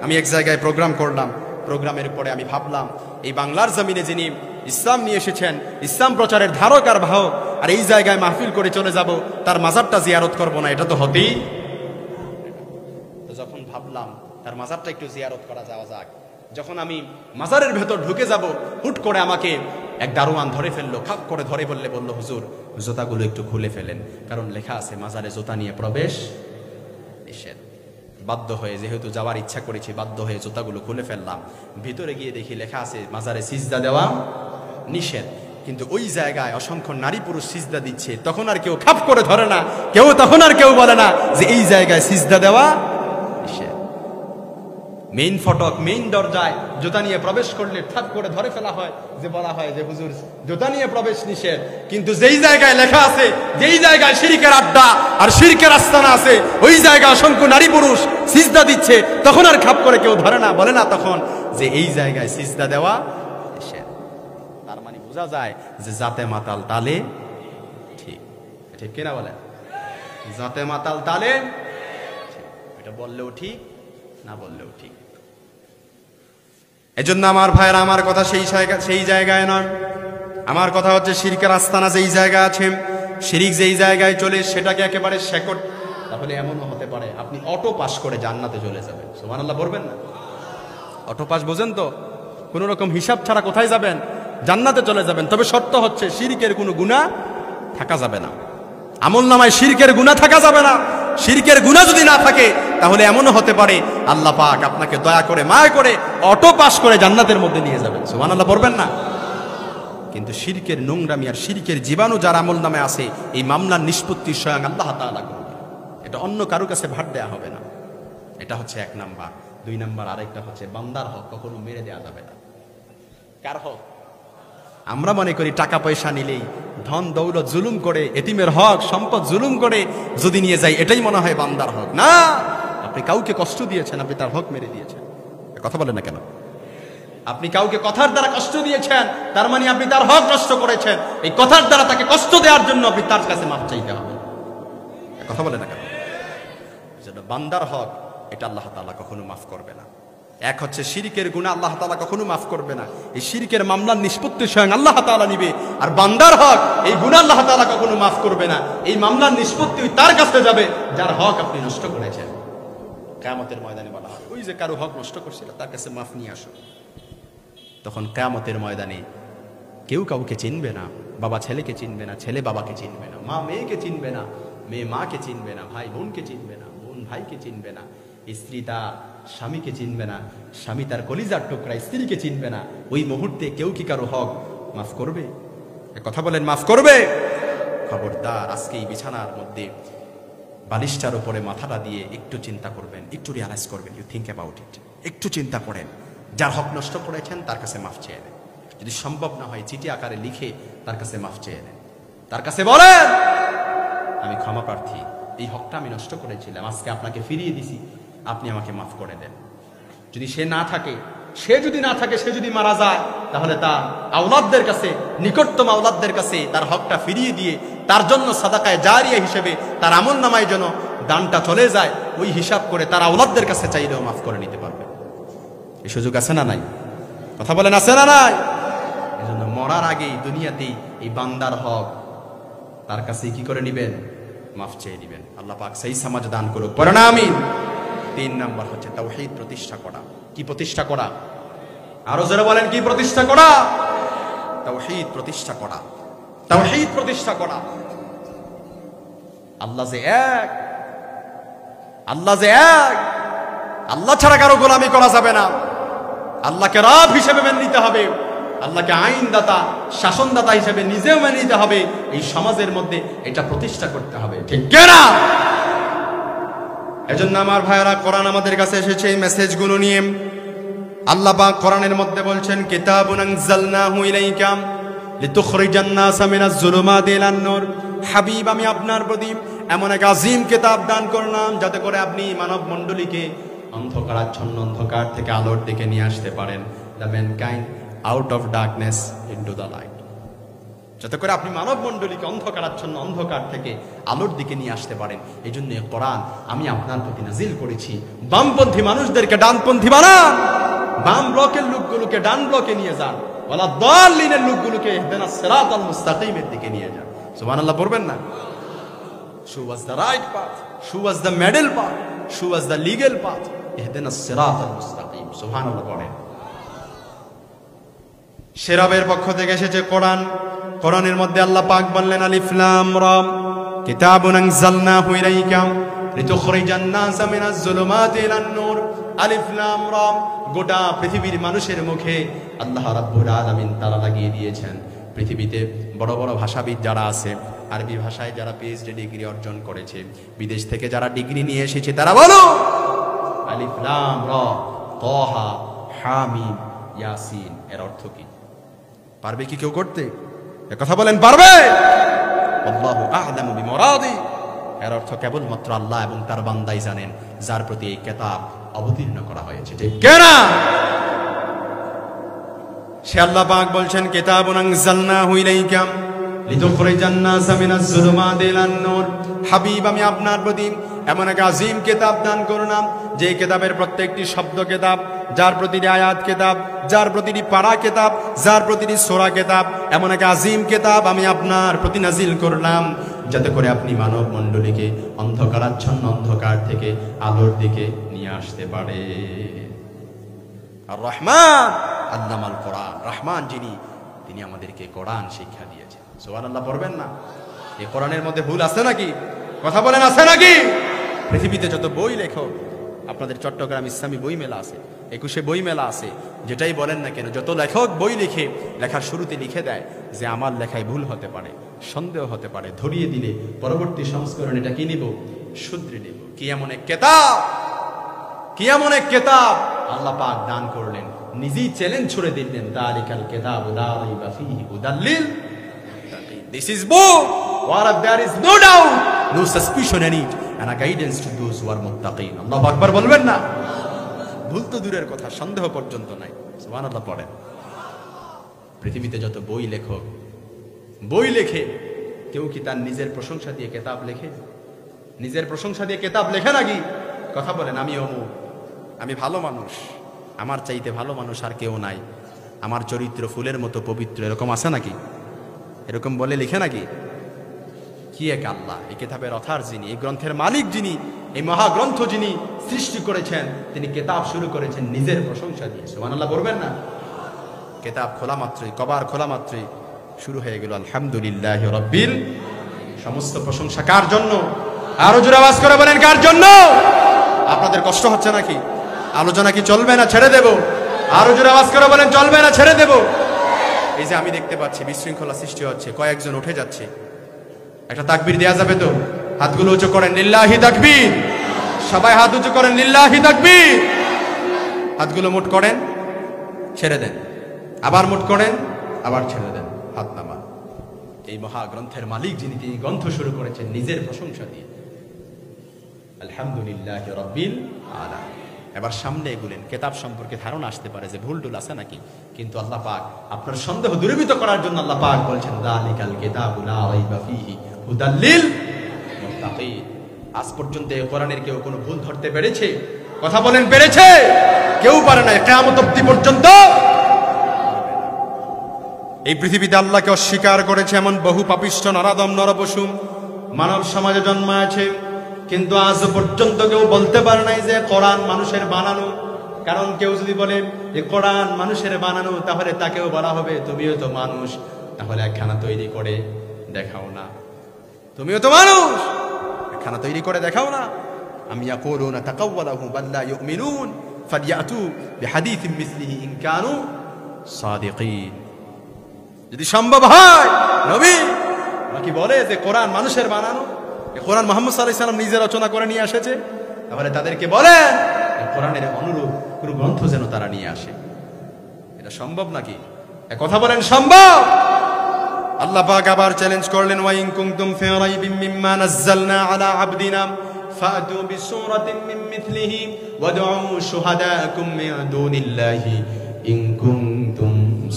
আমি এক জায়গায় প্রোগ্রাম করলাম, প্রোগ্রামের পরে আমি ভাবলাম এই বাংলার জমিনে যিনি ইসলাম নিয়ে এসেছেন, ইসলাম প্রচারের ধারক আর বাহক, আর এই জায়গায় মাহফিল করে চলে যাব, তার মাজারটা জিয়ারত করব না, এটা তো হতেই। তো যখন ভাবলাম তার মাজারটা একটু জিয়ারত করা যাওয়া যাক, যখন আমি মাজারের ভেতর ঢুকে যাব, হুট করে আমাকে এক দারোয়ান ধরে ফেললো, খাপ করে ধরে ফেললে বলল, হুজুর জুতাগুলো একটু খুলে ফেলেন, কারণ লেখা আছে মাজারে জুতা নিয়ে প্রবেশ নিষেধ। বাধ্য হয়ে, যেহেতু যাওয়ার ইচ্ছা করেছি, বাধ্য হয়ে জুতাগুলো খুলে ফেললাম। ভিতরে গিয়ে দেখি লেখা আছে মাজারে সিজদা দেওয়া নিষেধ। কিন্তু ওই জায়গায় অসংখ্য নারী পুরুষ সিজদা দিচ্ছে, তখন আর কেউ খাপ করে ধরে না, তখন আর কেউ বলে না যে এই জায়গায় সিজদা দেওয়া নিষেধ। মেইন ফটক, মেইন দরজায় জুতা নিয়ে প্রবেশ করলে ঠাপ করে ধরে ফেলা হয়, যে বলা হয় যে হুজুর জুতা নিয়ে প্রবেশ নিষেধ। কিন্তু যেই জায়গায় লেখা আছে, যেই জায়গায় শিরকের আড্ডা আর শিরকের আস্তানা আছে, ওই জায়গায় অসংখ্য নারী পুরুষ সিজদা দিচ্ছে, তখন আর খাপ করে কেউ ধরে না, বলে না তখন যে এই জায়গায় সিজদা দেওয়া নিষেধ। তার মানে বোঝা যায় যে জাতে মাতাল তালে ঠিক, ঠিক কিনা বলেন? জাতে মাতাল তালে ঠিক, এটা বললেও ঠিক, না বললেও ঠিক। এজন্য আমার ভাইরা, আমার কথা সেই জায়গায় নয়, আমার কথা হচ্ছে শিরকের আস্তানা যেই জায়গা আছে, শিরিক যেই জায়গায় চলে, সেটাকে একেবারে শেকট। তাহলে এমনও হতে পারে আপনি অটো পাস করে জান্নাতে চলে যাবেন, সুবহানাল্লাহ বলবেন না? অটো পাস বোঝেন তো? কোন রকম হিসাব ছাড়া কোথায় যাবেন? জান্নাতে চলে যাবেন। তবে শর্ত হচ্ছে শিরকের কোনো গুনাহ থাকা যাবে না, আমলনামায় শিরকের গুনাহ থাকা যাবে না। শিরকের গুনাহ যদি না থাকে, তাহলে এমনও হতে পারে আল্লাহ পাক আপনাকে দয়া করে, মায়া করে অটো পাস করে জান্নাতের মধ্যে নিয়ে যাবেন, সুবহানাল্লাহ বলবেন না? কিন্তু শিরকের নোংরামি আর শিরকের জীবাণু যার আমলনামায় আছে, এই মামলার নিষ্পত্তি স্বয়ং আল্লাহ তাআলা করবেন। এটা অন্য কারো কাছে ভাট দেয়া হবে না। এটা হচ্ছে এক নাম্বার। দুই নাম্বার আরেকটা হচ্ছে বান্দার হক কখনো মেরে দেওয়া যাবে না। কার হক? আমরা মনে করি টাকা পয়সা নিলেই, ধন দৌলত জুলুম করে, এতিমের হক সম্পদ জুলুম করে যদি নিয়ে যাই, এটাই মনে হয় বান্দার হক। না, আপনি কাউকে কষ্ট দিয়েছেন, আপনি তার হক মেরে দিয়েছেন। কথা বলেন না কেন? আপনি কাউকে কথার দ্বারা কষ্ট দিয়েছেন, তার মানে আপনি তার হক নষ্ট করেছেন। এই কথার দ্বারা তাকে কষ্ট দেওয়ার জন্য আপনি তার কাছে মাফ চাইতে হবে। কথা বলেন না কেন? বান্দার হক এটা আল্লাহ তাআলা কখনো মাফ করবে না। এক হচ্ছে শিরকের গুনাহ আল্লাহ তাআলা কখনো মাফ করবে না, এই শিরকের মামলার নিষ্পত্তি স্বয়ং আল্লাহ তাআলা নিবে। আর বান্দার হক, এই গুনাহ আল্লাহ তাআলা কখনো মাফ করবে না, এই মামলার নিষ্পত্তি তার কাছে যাবে যার হক আপনি নষ্ট করেছেন। কিয়ামতের ময়দানে বলা হবে, ওই যে কারো হক নষ্ট করছিল তার কাছে মাফ নিয়ে আসো। তখন কিয়ামতের ময়দানে কেউ কাউকে চিনবে না, বাবা ছেলেকে চিনবে না, ছেলে বাবাকে চিনবে না, মা মেয়েকে চিনবে না, মেয়ে মাকে চিনবে না, ভাই বোনকে চিনবে না, বোন ভাইকে চিনবে না, স্ত্রী তার স্বামীকে চিনবে না, স্বামী তার কলিজার টুকরা স্ত্রীকে চিনবে না। ওই মুহূর্তে কেউ কি কারো হক মাফ করবে? কথা বলেন, মাফ করবে? খবরদার, আজকে এই বিছানার মধ্যে বালিশটার উপরে মাথাটা দিয়ে একটু চিন্তা করবেন, একটু রিয়ালাইজ করবেন, ইউ থিঙ্ক অ্যাবাউট ইট। একটু চিন্তা করেন, যার হক নষ্ট করেছেন তার কাছে মাফ চেয়ে নেন। যদি সম্ভব না হয় চিঠি আকারে লিখে তার কাছে মাফ চেয়ে নেন, তার কাছে বলেন আমি ক্ষমা প্রার্থী, এই হকটা আমি নষ্ট করেছিলাম, আজকে আপনাকে ফিরিয়ে দিছি, আপনি আমাকে মাফ করে দেন। যদি সে না থাকে, সে যদি মারা যায়, তাহলে তার আওলাদদের কাছে, নিকটতম আওলাদদের কাছে তার হকটা ফিরিয়ে দিয়ে তার জন্য সাদাকায়ে জারিয়া হিসেবে তার আমলনামায় যেন দানটা চলে যায়, ওই হিসাব করে তার আওলাদদের কাছে চাইলেও মাফ করে নিতে পারবে। এই সুযোগ আছে না নাই? কথা বলেন, আছে না নাই? এজন্য মরার আগেই দুনিয়াতেই এই বান্দার হক তার কাছে কি করে নিবেন? মাফ চেয়ে নিবেন। আল্লাহ পাক সেই সমাজ দান করুক, পড়েন আমিন। 3 নাম্বার হচ্ছে তাওহীদ প্রতিষ্ঠা করা। কি প্রতিষ্ঠা করা? আরো জোরে বলেন, কি প্রতিষ্ঠা করা? তাওহীদ প্রতিষ্ঠা করা। তাওহীদ প্রতিষ্ঠা করা। আল্লাহ যে এক, আল্লাহ যে এক, আল্লাহ ছাড়া কারো গোলামি করা যাবে না। আল্লাহকে রব হিসেবে মেনে নিতে হবে, আল্লাহকে আইনদাতা, শাসনদাতা হিসেবে নিজেও মেনে নিতে হবে। এই সমাজের মধ্যে এটা প্রতিষ্ঠা করতে হবে, ঠিক কিনা? এজন্য আমার ভাইরা, কোরআন আমাদের কাছে এসেছে এই মেসেজগুলো নিয়ে। আল্লাহ পাক কোরআনের মধ্যে বলছেন, কিতাবুন আনজালনাহু ইলাইকা লিতুখরিজান নাসা মিনাজ যুলুমাতি ইলান নূর। হাবিব, আমি আপনার প্রতি এমন এক আযীম কিতাব দান করলাম যাতে করে আপনি মানব মণ্ডলীকে অন্ধকারাচ্ছন্ন অন্ধকার থেকে আলোর দিকে নিয়ে আসতে পারেন। The mankind out of darkness into the light. যাতে করে আপনি মানব মণ্ডলীকে অন্ধকারাচ্ছন্ন অন্ধকার থেকে আলোর দিকে নিয়ে আসতে পারেন। এই জন্য কোরআন আমি আপনার প্রতি নাজিল করেছি। বামপন্থী মানুষদেরকে ডানপন্থী বানান, বাম ব্লকের লোকগুলোকে ডান ব্লকে নিয়ে যান, ওয়ালা দাল্লিনের লোকগুলোকে ইহদিনাস সিরাতাল মুস্তাকিমের দিকে নিয়ে যান। সুবহানাল্লাহ পড়বেন না? Show us the right path, show us the middle path, show us the legal path, ইহদিনাস সিরাতাল মুস্তাকিম। সুবহানাল্লাহ পড়েন। সেরাবের পক্ষ থেকে এসেছে কোরআন। কোরআনের মধ্যে আল্লাহ পাক বললেন আলিফ লাম রা কিতাবুন আনজালনাহু ইলাইকা লিতুখরিজান নাসা মিনাজ যুলুমাতি ইলান নূর। আলিফ লাম রা গোটা পৃথিবীর মানুষের মুখে আল্লাহ রাব্বুল আলামিন তালা লাগিয়ে দিয়েছেন। পৃথিবীতে বড় বড় ভাষাবিদ যারা আছে, আরবি ভাষায় যারা পিএইচডি ডিগ্রি অর্জন করেছে, বিদেশ থেকে যারা ডিগ্রি নিয়ে এসেছে, তারা বলো আলিফ লাম রা তাহা হামিম ইয়াসিন এর অর্থ কি? পারবে কি কেউ করতে? কথা বলেন, পারবে? আল্লাহু আ'লামু বিমুরাদি, এর অর্থ কেবলমাত্র আল্লাহ এবং তার বান্দাই জানেন, যার প্রতি এই কিতাব অবতীর্ণ করা হয়েছে। ঠিক কিনা? সে আল্লাহ পাক বলছেন কিতাবুন আনজালনাহু ইলাইকা লিতুখরিজান নাসা মিনাজ যুলুমাতি ইলান নূর। হাবিব, আমি আপনার প্রতি এমন এক আযীম কিতাব দান করলাম, যে কিতাবের প্রত্যেকটি শব্দ কিতাব, যার প্রতিটি আয়াত কিতাব, যার প্রতিটি পারা কিতাব, যার প্রতিটি সূরা কিতাব, এমন এক আযীম কিতাব আমি আপনার প্রতি নাজিল করলাম, যাতে করে আপনি মানব মণ্ডলীকে অন্ধকারাচ্ছন্ন অন্ধকার থেকে আলোর দিকে নিয়ে আসতে পারে। আর রহমান আল্লামাল কোরআন, রহমান যিনি, তিনি আমাদেরকে কোরআন শিক্ষা দিয়েছেন। সুবহানাল্লাহ পড়বেন না? এই কোরআনের মধ্যে ভুল আছে নাকি? কথা বলেন, আছে নাকি? পৃথিবীতে যত বই লেখক, আপনাদের চট্টগ্রাম ইসলামী বই মেলা আছে, 21শে বই মেলা আছে, যেটাই বলেন না কেন, যত লেখক বই লিখে, লেখার শুরুতে লিখে দেয় যে আমার লেখায় ভুল হতে পারে, সন্দেহ হতে পারে, ধরিয়ে দিলে পরবর্তী সংস্করণ এটা কি নিব? শুধরে নিব। কি এমন এক কিতাব, কি এমন এক কিতাব আল্লাহ পাক দান করলেন, নিজেই চ্যালেঞ্জ ছুড়ে দিলেন, দালিকাল কিতাবু লা রাইবা ফীহি হুদাল লিল মুত্তাকিন। This is book whereof there is no doubt, no suspicion in it, and a guidance to those who are muttaqin. আল্লাহু আকবার বলবেন না? ভুল তো দূরের কথা, সন্দেহ পর্যন্ত নাই। সুবহানাল্লাহ পড়েন। পৃথিবীতে যত বই লেখক বই লেখে, কেউ কি তার নিজের প্রশংসা দিয়ে কিতাব লেখে? নিজের প্রশংসা দিয়ে কিতাব লেখে নাকি? কথা বলেন, আমি অমুক, আমি ভালো মানুষ, আমার চাইতে ভালো মানুষ আর কেউ নাই, আমার চরিত্র ফুলের মতো পবিত্র, এরকম আছে নাকি? এরকম বলে লিখে নাকি? কি এক আল্লাহ! এই কিতাবের অথার যিনি, এই গ্রন্থের মালিক যিনি, এই মহাগ্রন্থ যিনি সৃষ্টি করেছেন, তিনি কিতাব শুরু করেছেন নিজের প্রশংসা দিয়ে। সুবহানাল্লাহ বলবেন না? কিতাব খোলা মাত্রই, কভার খোলা মাত্রই শুরু হয়ে গেল আলহামদুলিল্লাহি রাব্বিল। সমস্ত প্রশংসা কার জন্য? আরো জোরে আওয়াজ করে বলেন, কার জন্য? আপনাদের কষ্ট হচ্ছে নাকি? আলোচনা কি চলবে না ছেড়ে দেব? আরো জোরে আওয়াজ করে বলেন, চলবে না ছেড়ে দেব? এই যে আমি দেখতে পাচ্ছি বিশৃঙ্খলা সৃষ্টি হচ্ছে, কয়েকজন উঠে যাচ্ছে, একটা তাকবীর দেয়া যাবে তো? হাতগুলো উঁচু করেন, লিল্লাহি তাকবীর। সবাই হাত উঁচু করেন, লিল্লাহি তাকবীর। হাতগুলো মুঠ করেন, ছেড়ে দেন, আবার মুঠ করেন, আবার ছেড়ে দেন, হাত নামা। এই মহাগ্রন্থের মালিক যিনি, তিনি গ্রন্থ শুরু করেছেন নিজের প্রশংসা দিয়ে, আলহামদুলিল্লাহি রাব্বিল আলামিন। এবার সামনে এগুলেন, কিতাব সম্পর্কে ধারণা আসতে পারে যে ভুল টুল আছে নাকি, কিন্তু আল্লাহ পাক আপনার সন্দেহ দূরীভূত করার জন্য আল্লাহ পাক বলছেন যালিকাল কিতাবু লা রাইবা ফীহি হুদাল লিল মুত্তাকিন। আজ পর্যন্ত এই কোরআনের কেউ কোনো ভুল ধরতে পেরেছে? কথা বলেন, পেরেছে? কেউ পারে না, কিয়ামত অবধি পর্যন্ত। এই পৃথিবীতে আল্লাহকে অস্বীকার করেছে এমন বহু পাপিষ্ঠ নরাদম নরপশু মানব সমাজে জন্মায়েছে, কিন্তু আজ পর্যন্ত কেউ বলতে পারে নাই যে কোরআন মানুষের বানানো। কারণ কেউ যদি বলে যে কোরআন মানুষের বানানো, তাহলে তাকেও বলা হবে তুমিও তো মানুষ, তাহলে একখানা তৈরি করে দেখাও না। তুমিও তো মানুষ, একখানা তৈরি করে দেখাও না। আম ইয়াকুলুনা তাকাওয়ালাহু বাল লা ইউমিনুন ফালইয়াতু বিহাদিসিন মিসলিহি ইন কানু সাদিকিন। যদি সম্ভব হয় নবী নাকি বলে যে কোরআন মানুষের বানানো, কোরআন মুহাম্মদ সাল্লাল্লাহু আলাইহি ওয়াসাল্লাম নিজে রচনা করে নিয়ে এসেছে, তাহলে তাদেরকে বলেন কোরআনের অনুরূপ কোন গ্রন্থ যেন তারা নিয়ে আসে। এটা সম্ভব নাকি? কথা বলেন, সম্ভব? আল্লাহ পাক আবার চ্যালেঞ্জ করলেন, ওয়া ইন কুনতুম ফি রাইবিম মিম্মা নাযালনা আলা আবদিনা ফাতু বিসূরাতিন মিন মিথলিহি ওয়াদউ শুহাদাকুম মিন দুনিল্লাহি ইন কুনতুম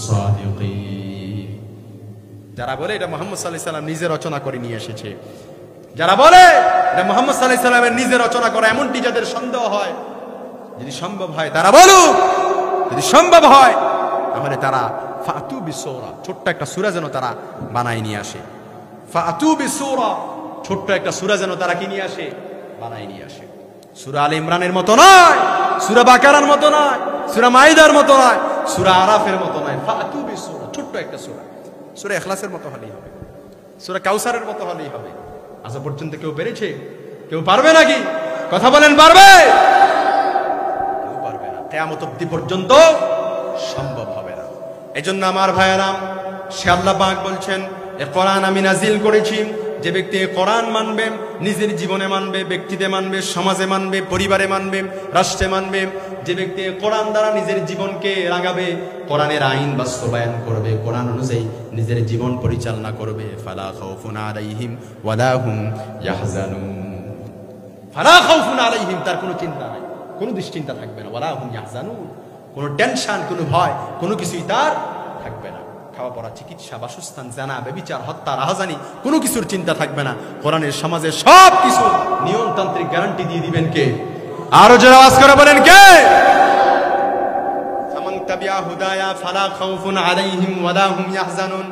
সাদিকিন। যারা বলে এটা মুহাম্মদ সাল্লাল্লাহু আলাইহি ওয়াসাল্লাম নিজে রচনা করে নিয়ে এসেছে, যারা বলে এটা মুহাম্মদ সাল্লাল্লাহু আলাইহি ওয়াসাল্লামের নিজে রচনা করা, এমনটি যাদের সন্দেহ হয়, যদি সম্ভব হয় তারা বলুক যদি সম্ভব হয় তাহলে তারা ফাতু বিসূরা, ছোট্ট একটা সূরা যেন তারা বানায় নিয়ে আসে। ফাতু বিসূরা, ছোট্ট একটা সূরা যেন তারা কি নিয়ে আসে, বানায় নিয়ে আসে। সূরা আলে ইমরানের মতো নয়, সূরা বাকারার মতো নয়, সূরা মাইদার মতো নয়, সূরা আরাফের মতো নয়। ফাতু বিসূরা, ছোট্ট একটা সূরা। সূরা ইখলাসের মতো হলেই হবে, সূরা কাউসারের মতো হলেই হবে। আজ পর্যন্ত কেউ পেরেছে? কেউ পারবে নাকি? কথা বলেন, পারবে? কেউ পারবে না, কিয়ামত অবধি পর্যন্ত সম্ভব হবে না। এজন্য আমার ভাইয়েরা, সে আল্লাহ পাক বলছেন, এ কোরআন আমি নাজিল করেছি, যে ব্যক্তি কোরআন মানবে, নিজের জীবনে মানবে, ব্যক্তিতে মানবে, সমাজে মানবে, পরিবারে মানবে, রাষ্ট্রে মানবে, যে ব্যক্তি কোরআন দ্বারা নিজের জীবনকে রাগাবে, কোরআনের আইন বাস্তবায়ন করবে, কোরআন অনুযায়ী নিজের জীবন পরিচালনা করবে, ফালা খাউফুন আলাইহিম ওয়ালা হুম ইয়াহজানুন। ফালা খাউফুন আলাইহিম, তার কোনো চিন্তা নাই, কোনো দুশ্চিন্তা থাকবে না। ওয়ালা হুম ইয়াহজানুন, কোনো টেনশন, কোনো ভয়, কোনো কিছুই তার থাকবে না। খাওয়া পড়া, চিকিৎসা, বাসস্থান, জানা, ব্যভিচার, হত্যা, রাহাজানি, কোনো কিছুর চিন্তা থাকবে না। কোরআনের সমাজে সব কিছু নিয়মতান্ত্রিক গ্যারান্টি দিয়ে দিবেন কে? আরো জোরে আওয়াজ করে বলেন কে? ফামান তাবিআ হুদায়া ফালা খাউফুন আলাইহিম ওয়ালা হুম ইয়াহজানুন।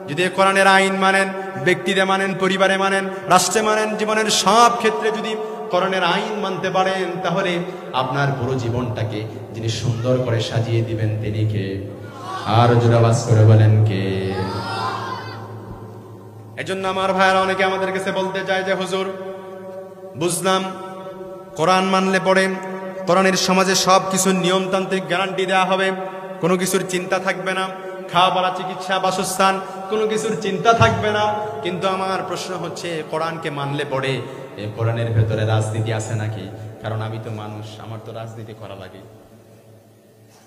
যদি কোরআনের আইন মানেন, ব্যক্তিতে মানেন, পরিবারে মানেন, রাষ্ট্রে মানেন, জীবনের সব ক্ষেত্রে যদি কোরআনের আইন মানতে পারেন, তাহলে আপনার পুরো জীবনটাকে যিনি সুন্দর করে সাজিয়ে দিবেন তিনি কে? আর জোরে আওয়াজ করে বলেন কে? এজন্য আমার ভাইয়েরা অনেকে আমাদের কাছে বলতে চায় যে হুজুর, বুঝলাম কোরআন মানলে পড়ে কোরআনের সমাজে সব কিছু নিয়মতান্ত্রিক গ্যারান্টি দেওয়া হবে, কোনো কিছুর চিন্তা থাকবে না, খাওয়া পড়া, চিকিৎসা, বাসস্থান, কোনো কিছুর চিন্তা থাকবে না। কিন্তু আমার প্রশ্ন হচ্ছে, কোরআনকে মানলে পড়ে এই কোরআনের ভেতরে রাজনীতি আছে নাকি? কারণ আমি তো মানুষ, আমার তো রাজনীতি করা লাগে,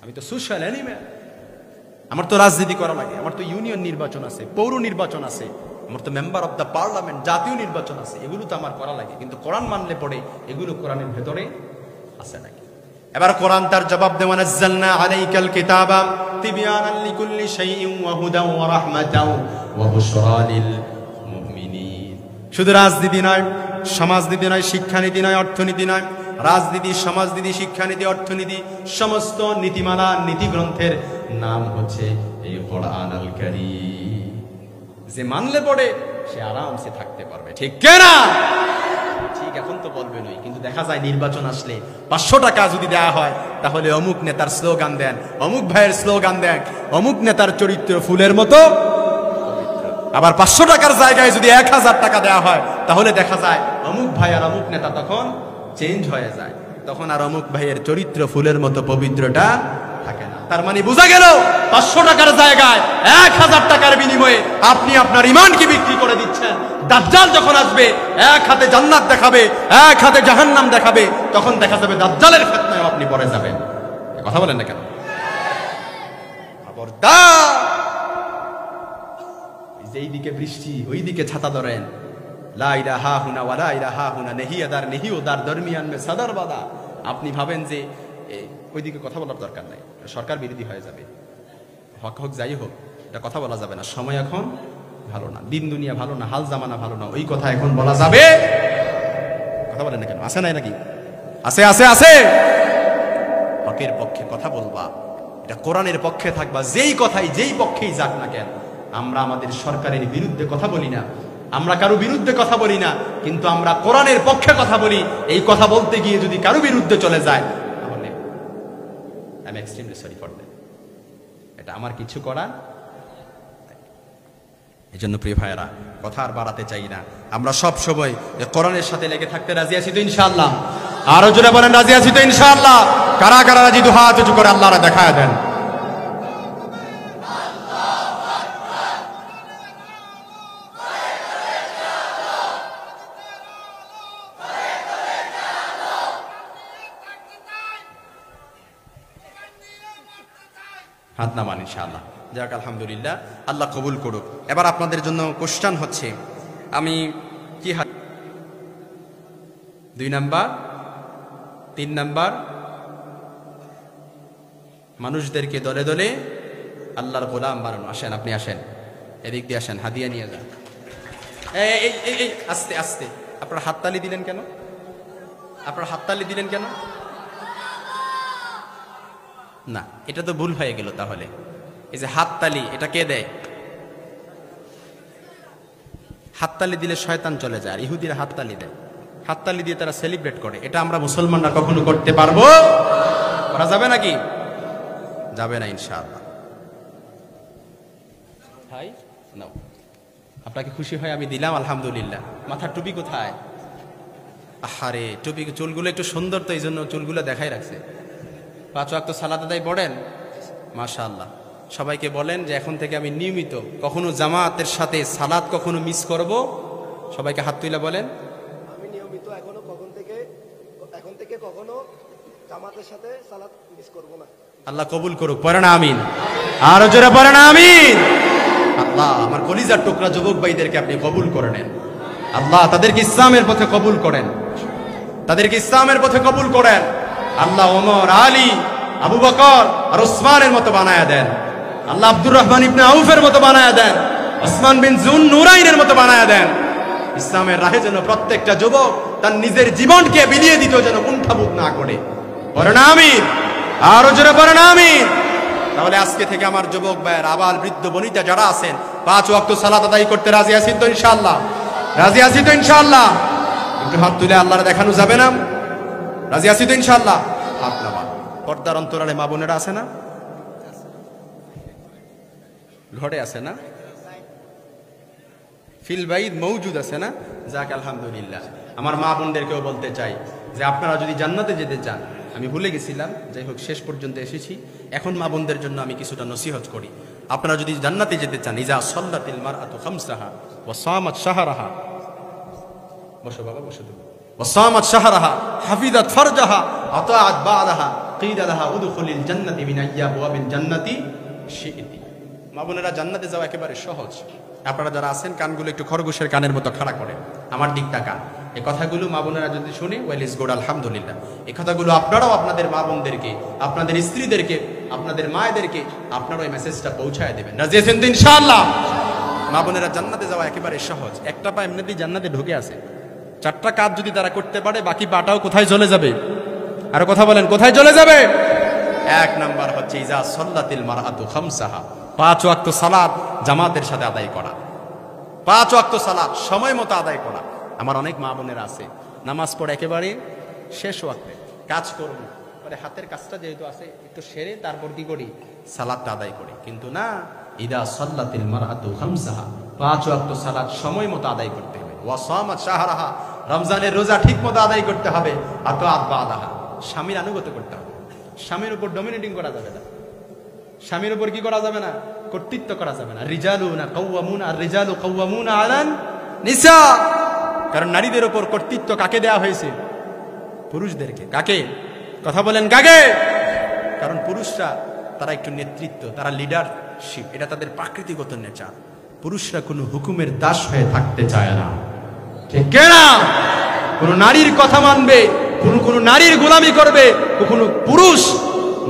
আমি তো সোশ্যাল অ্যানিমেল, আমার তো রাজনীতি করা লাগে, আমার তো ইউনিয়ন নির্বাচন আছে, পৌর নির্বাচন আছে, আমার তো মেম্বার অফ দ্য পার্লামেন্ট, জাতীয় নির্বাচন আছে, এগুলো তো আমার করা লাগে। কিন্তু কোরআন মানলে পড়ে এগুলো কোরআনের ভেতরে আছে নাকি? এবার কোরআন তার জবাব দেওয়া, নাযালনা আলাইকাল কিতাবা তিবয়ানান লিকুল্লি শাইইন ওয়া হুদান ওয়া রাহমাতান ওয়া বুশরা লিল মুমিনিন। শুধু রাজনীতি নয়, সমাজনীতি নয়, শিক্ষানীতি নয়, অর্থনীতি নয়, রাজনীতি, সমাজনীতি, শিক্ষানীতি, অর্থনীতি, সমস্ত নীতিমালা, নীতি গ্রন্থের নাম হচ্ছে এই কোরআন আল কারীম। যে মানলে পড়ে সে আরামসে থাকতে পারবে, ঠিক না? ঠিক, এখন তো বলবেন ওই, কিন্তু দেখা যায় নির্বাচন আসলে 500 টাকা যদি দেওয়া হয়, তাহলে অমুক নেতার স্লোগান দেন, অমুক ভাইয়ের স্লোগান দেন, অমুক নেতার চরিত্র ফুলের মতো পবিত্র। আবার 500 টাকার জায়গায় যদি 1000 টাকা দেওয়া হয়, তাহলে দেখা যায় অমুক ভাই আর অমুক নেতা তখন চেঞ্জ হয়ে যায়, তখন আর অমুক ভাইয়ের চরিত্র ফুলের মতো পবিত্রটা থাকে না। তার মানে বোঝা গেল, 500 টাকার জায়গায় 1000 টাকার বিনিময়ে আপনি আপনার ঈমানকে বিক্রি করে দিচ্ছেন। দাজ্জাল যখন আসবে, এক হাতে জান্নাত দেখাবে, এক হাতে জাহান্নাম দেখাবে, তখন দেখা যাবে দাজ্জালের ফিতনায় আপনি পড়ে যাবেন। কথা বলেন না কেন? খবরদার, যেইদিকে বৃষ্টি ওইদিকে ছাতা ধরেন। লা ইলাহা হুনা ওয়া লা ইলাহা হুনা, নেহিয়াদার নেহিওদার দরমিয়ান মে সাদার বাদা। আপনি ভাবেন যে ওইদিকে কথা বলার দরকার নাই, সরকার বিরোধী হয়ে যাবে, হক হোক যাই হোক, এটা কথা বলা যাবে না, সময় এখন ভালো না, দিন দুনিয়া ভালো না, হাল জামানা ভালো না, ওই কথা এখন বলা যাবে? কথা বলেন না কেন? আছে নাই নাকি? আছে, আছে, আছে। হকের পক্ষে কথা বলবা, এটা কোরআনের পক্ষে থাকবা, যেই কথাই যেই পক্ষেই যাক না কেন। আমরা আমাদের সরকারের বিরুদ্ধে কথা বলি না, আমরা কারো বিরুদ্ধে কথা বলি না, কিন্তু আমরা কোরআনের পক্ষে কথা বলি। এই কথা বলতে গিয়ে যদি কারো বিরুদ্ধে চলে যায়, তাহলে I am extremely sorry for that, এটা আমার কিছু করার। এই জন্য প্রিয় ভাইয়েরা, কথা আর বাড়াতে চাই না, আমরা সব সময় কোরআনের সাথে লেগে থাকতে রাজি আছি তো ইনশাআল্লাহ? আরো জোরে বলেন, রাজি আছি তো ইনশাআল্লাহ? কারা কারা রাজি? দু হাত উঁচু করে আল্লাহরা দেখায় দেন। হাত নামান ইনশাআল্লাহ। যাক, আলহামদুলিল্লাহ, আল্লাহ কবুল করুক। এবার আপনাদের জন্য কোশ্চেন হচ্ছে, আমি কি 2 নাম্বার 3 নাম্বার মানুষদেরকে দলে দলে আল্লাহর গোলাম বানানো। আসেন, আপনি আসেন, এদিক দিয়ে আসেন, হাদিয়া নিয়ে যান। এই আস্তে আস্তে, আপনারা হাততালি দিলেন কেন? আপনারা হাততালি দিলেন কেন? না, এটা তো ভুল হয়ে গেল। তাহলে এই যে হাততালি, এটা কে দেয়? হাততালি দিলে শয়তান চলে যায়, আর ইহুদিরা হাততালি দেয়। হাততালি দিয়ে তারা সেলিব্রেট করে। এটা আমরা মুসলমানরা কখনো করতে পারবো? করা যাবে নাকি? যাবে না ইনশাআল্লাহ। ভাই নাও, আপনাকে খুশি হয় আমি দিলাম, আলহামদুলিল্লাহ। মাথার টুপি কোথায়? আহারে, টুপি, চুলগুলো একটু সুন্দর তো, এই জন্য চুলগুলো দেখাই রাখছে। 5 ওয়াক্ত সালাত আদায় পড়েন? মাশাআল্লাহ। সবাইকে বলেন যে এখন থেকে আমি নিয়মিত, কখনো জামাতের সাথে সালাত কখনো মিস করব। সবাইকে হাত তুলে বলেন, আমি নিয়মিত এখন থেকে কখনো জামাতের সাথে সালাত মিস করব না। আল্লাহ কবুল করুক। পড়েন আমিন। আরো জোরে পড়েন আমিন। আল্লাহ আমার কলিজার টুকরা যুবক ভাইদেরকে আপনি কবুল করে নেন। আল্লাহ তাদেরকে ইসলামের পথে কবুল করেন, তাদেরকে ইসলামের পথে কবুল করেন। আল্লাহ ওমর, আলী, আবু বকর আর ওসমানের মতো বানায়া দেন। আল্লাহ আব্দুর রহমান ইবনে আউফের মতো বানায়া দেন। ওসমান বিন জুন নুরাইনের মতো বানায়া দেন। ইসলামের রাহে যেন প্রত্যেকটা যুবক তার নিজের জীবনকে বিলিয়ে দিত, যেন কুণ্ঠাবোধ না করে। পড়েন আমিন। আরো জোরে পড়েন আমিন। তাহলে আজকে থেকে আমার যুবক ভাইয়ের, আবাল বৃদ্ধ বনিতা যারা আছেন, 5 ওয়াক্ত সালাত আদায় করতে রাজি আছেন তো ইনশাআল্লাহ? রাজি আছি তো ইনশাআল্লাহ? একটু হাত তুলে আল্লাহর দেখানো যাবে না? রাজি আছি তো ইনশাআল্লাহ? হাত নামান। পর্দার অন্তরালে মা বোনেরা আছে না? ঘরে আছে না? ফিল বাইদ মৌজুদ আছে না? যাক আলহামদুলিল্লাহ। আমার মা বোনদেরকেও বলতে চাই যে আপনারা যদি জান্নাতে যেতে চান, আমি ভুলে গেছিলাম, যাই হোক শেষ পর্যন্ত এসেছি, এখন মা বোনদের জন্য আমি কিছুটা নসিহত করি। আপনারা যদি জান্নাতে যেতে চান, ইজা সাল্লাতিল মারআতু খামসাহা ওয়া সামাত শাহরাহা, বসো বাবা, বসো তুমি, ওয়া সামাত শাহরাহা হাফিজাত ফারজাহা আতাআত বা'দাহা কিলা লাহা উদখুলিল জান্নাতি মিন আবওয়াবিল জান্নাতি শি'তি। মা বোনেরা, জান্নাতে যাওয়া একেবারে সহজ। আপনারা যারা আছেন, কানগুলো একটু খরগোশের কানের মতো খাড়া করে আমার দিক তাকান। এই কথাগুলো মা বোনেরা যদি শুনে, ওয়েল ইজ গুড, আলহামদুলিল্লাহ। এই কথাগুলো আপনারাও আপনাদের মা বোনদেরকে, আপনাদের স্ত্রীদেরকে, আপনাদের মায়েদেরকে আপনারাও এই মেসেজটা পৌঁছায় দেবেন। রাজি আছেন তো ইনশাআল্লাহ? মা বোনেরা, জান্নাতে যাওয়া একেবারে সহজ। একটা পা এমনিতেই জান্নাতে ঢুকে আছে। 4টা কাজ যদি তারা করতে পারে, বাকি পাটাও কোথায় চলে যাবে? আরো কথা বলেন, কোথায় চলে যাবে? 1 নাম্বার হচ্ছে ইজা সাল্লাতিল মারআতু খামসাহা, 5 ওয়াক্ত সালাত জামাতের সাথে আদায় করা। 5 ওয়াক্ত সালাত সময় মতো আদায় করা। আমার অনেক মা বোনেরা আছে, নামাজ পড়ে একেবারে শেষ ওয়াক্তে কাজ করবো, মানে হাতের কাজটা যেহেতু আছে একটু সেরে তারপর কি করি, সালাতটা আদায় করি। কিন্তু না, ইদা সাল্লাতিল মারআতু খামসাহা, 5 ওয়াক্ত সালাত সময় মতো আদায় করতে হবে। ওয়া সামাত শাহরাহা, রমজানের রোজা ঠিক মতো আদায় করতে হবে। আতাআত বা'দাহা, স্বামীর আনুগত্য করতে হবে। স্বামীর উপর ডমিনেটিং করা যাবে না। স্বামীর উপর কি করা যাবে না? কর্তৃত্ব করা যাবে না। রিজালুনা কাওয়ামুনা, আর রিজালু কাওয়ামুনা আলান নিসা। কারণ নারীদের উপর কর্তৃত্ব কাকে দেয়া হয়েছে? পুরুষদেরকে। কাকে? কথা বলেন, কাকে? কারণ পুরুষরা তারা একটু নেতৃত্ব, তারা লিডারশিপ, এটা তাদের প্রাকৃতিকগত নেচার। পুরুষরা কোনো হুকুমের দাস হয়ে থাকতে চায় না, ঠিক না? কোন নারীর কথা মানবে, কোন নারীর গোলামি করবে, কোন পুরুষ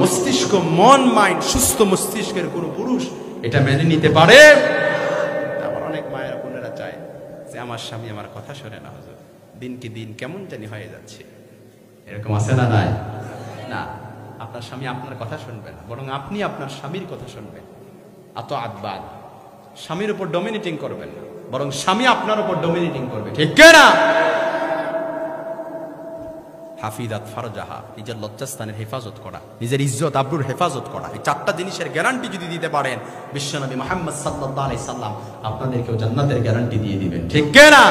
মস্তিষ্ক, মন, মাইন্ড, সুস্থ মস্তিষ্কের কোন পুরুষ এটা মেনে নিতে পারে? আমার অনেক মায়েরা বোনেরা চায় যে আমার স্বামী আমার কথা শোনে না, হুজুর দিনকে দিন কেমন জানি হয়ে যাচ্ছে। এরকম আছে না? নাই না। আপনার স্বামী আপনার কথা শুনবে না, বরং আপনি আপনার স্বামীর কথা শুনবেন। আতাআত বা'দ, স্বামীর উপর ডমিনেটিং করবেন না, বরং স্বামী আপনার উপর ডমিনেটিং করবে, ঠিক না? হাফিজাত ফারজাহা, নিজের লজ্জাস্থানের হেফাজত করা, নিজের ইজ্জত আবরুর হেফাজত করা। এই 4টা জিনিসের গ্যারান্টি যদি দিতে পারেন, বিশ্বনবী মুহাম্মদ সাল্লাল্লাহু আলাইহি সাল্লাম আপনাদেরকেও জান্নাতের গ্যারান্টি দিয়ে দিবেন, ঠিক না?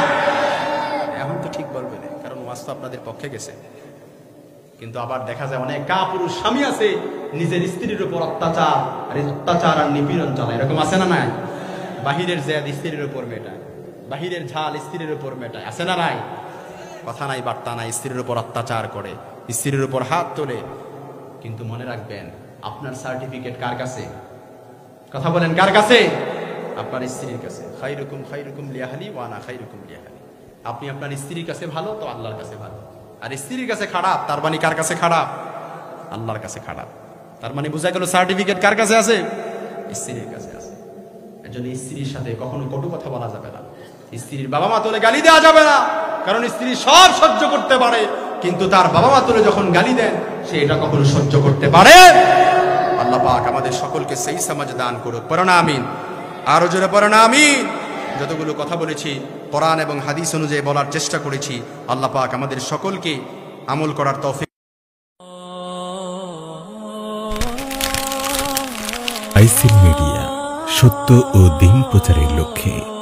এখন তো ঠিক বলবেন, কারণ ওয়াজ তো আপনাদের পক্ষে গেছে। কিন্তু আবার দেখা যায় অনেক কাপুরুষ স্বামী আছে, নিজের স্ত্রীর উপর অত্যাচার আর নিপীড়ন চালায়। এরকম আছে না নাই? বাহিরের জেদ স্ত্রীর উপর মেটায়, বাহিরের ঝাল স্ত্রীর উপর মেটায়, আছে না নাই? কথা নাই, বার্তা নাই, স্ত্রীর উপর অত্যাচার করে, স্ত্রীর উপর হাত তোলে। কিন্তু মনে রাখবেন, আপনার সার্টিফিকেট কার কাছে? কথা বলেন, কার কাছে? আপনার স্ত্রীর কাছে। খায়রুকুম খায়রুকুম লিআহলি ওয়া আনা খায়রুকুম লিআহলি। আপনি আপনার স্ত্রীর কাছে ভালো তো আল্লাহর কাছে ভালো। আর স্ত্রীর কাছে খারাপ, তার মানে কার কাছে খারাপ? আল্লাহর কাছে খারাপ। তার মানে বোঝা গেল সার্টিফিকেট কার কাছে আছে? স্ত্রীর কাছে আছে। এজন্য স্ত্রীর সাথে কখনো কটু কথা বলা যাবে না। স্ত্রীর বাবা মা তোলে গালি দেওয়া যাবে না, কারণ স্ত্রী সব সহ্য করতে পারে, কিন্তু তার বাবা মা তোলে যখন গালি দেন, সে এটা কখনো সহ্য করতে পারে পাক আমাদের সকলকে সেই সমাজ দান করুক। পড়না আমিন। আরো জোরে পড়না আমিন। যতগুলো কথা বলেছি কোরআন এবং হাদিস অনুযায়ী বলার চেষ্টা করেছি, আল্লাহ পাক আমাদের সকলকে আমল করার তৌফিক। আইসিল মিডিয়া, সত্য ও দিন প্রচারের লক্ষ্যে।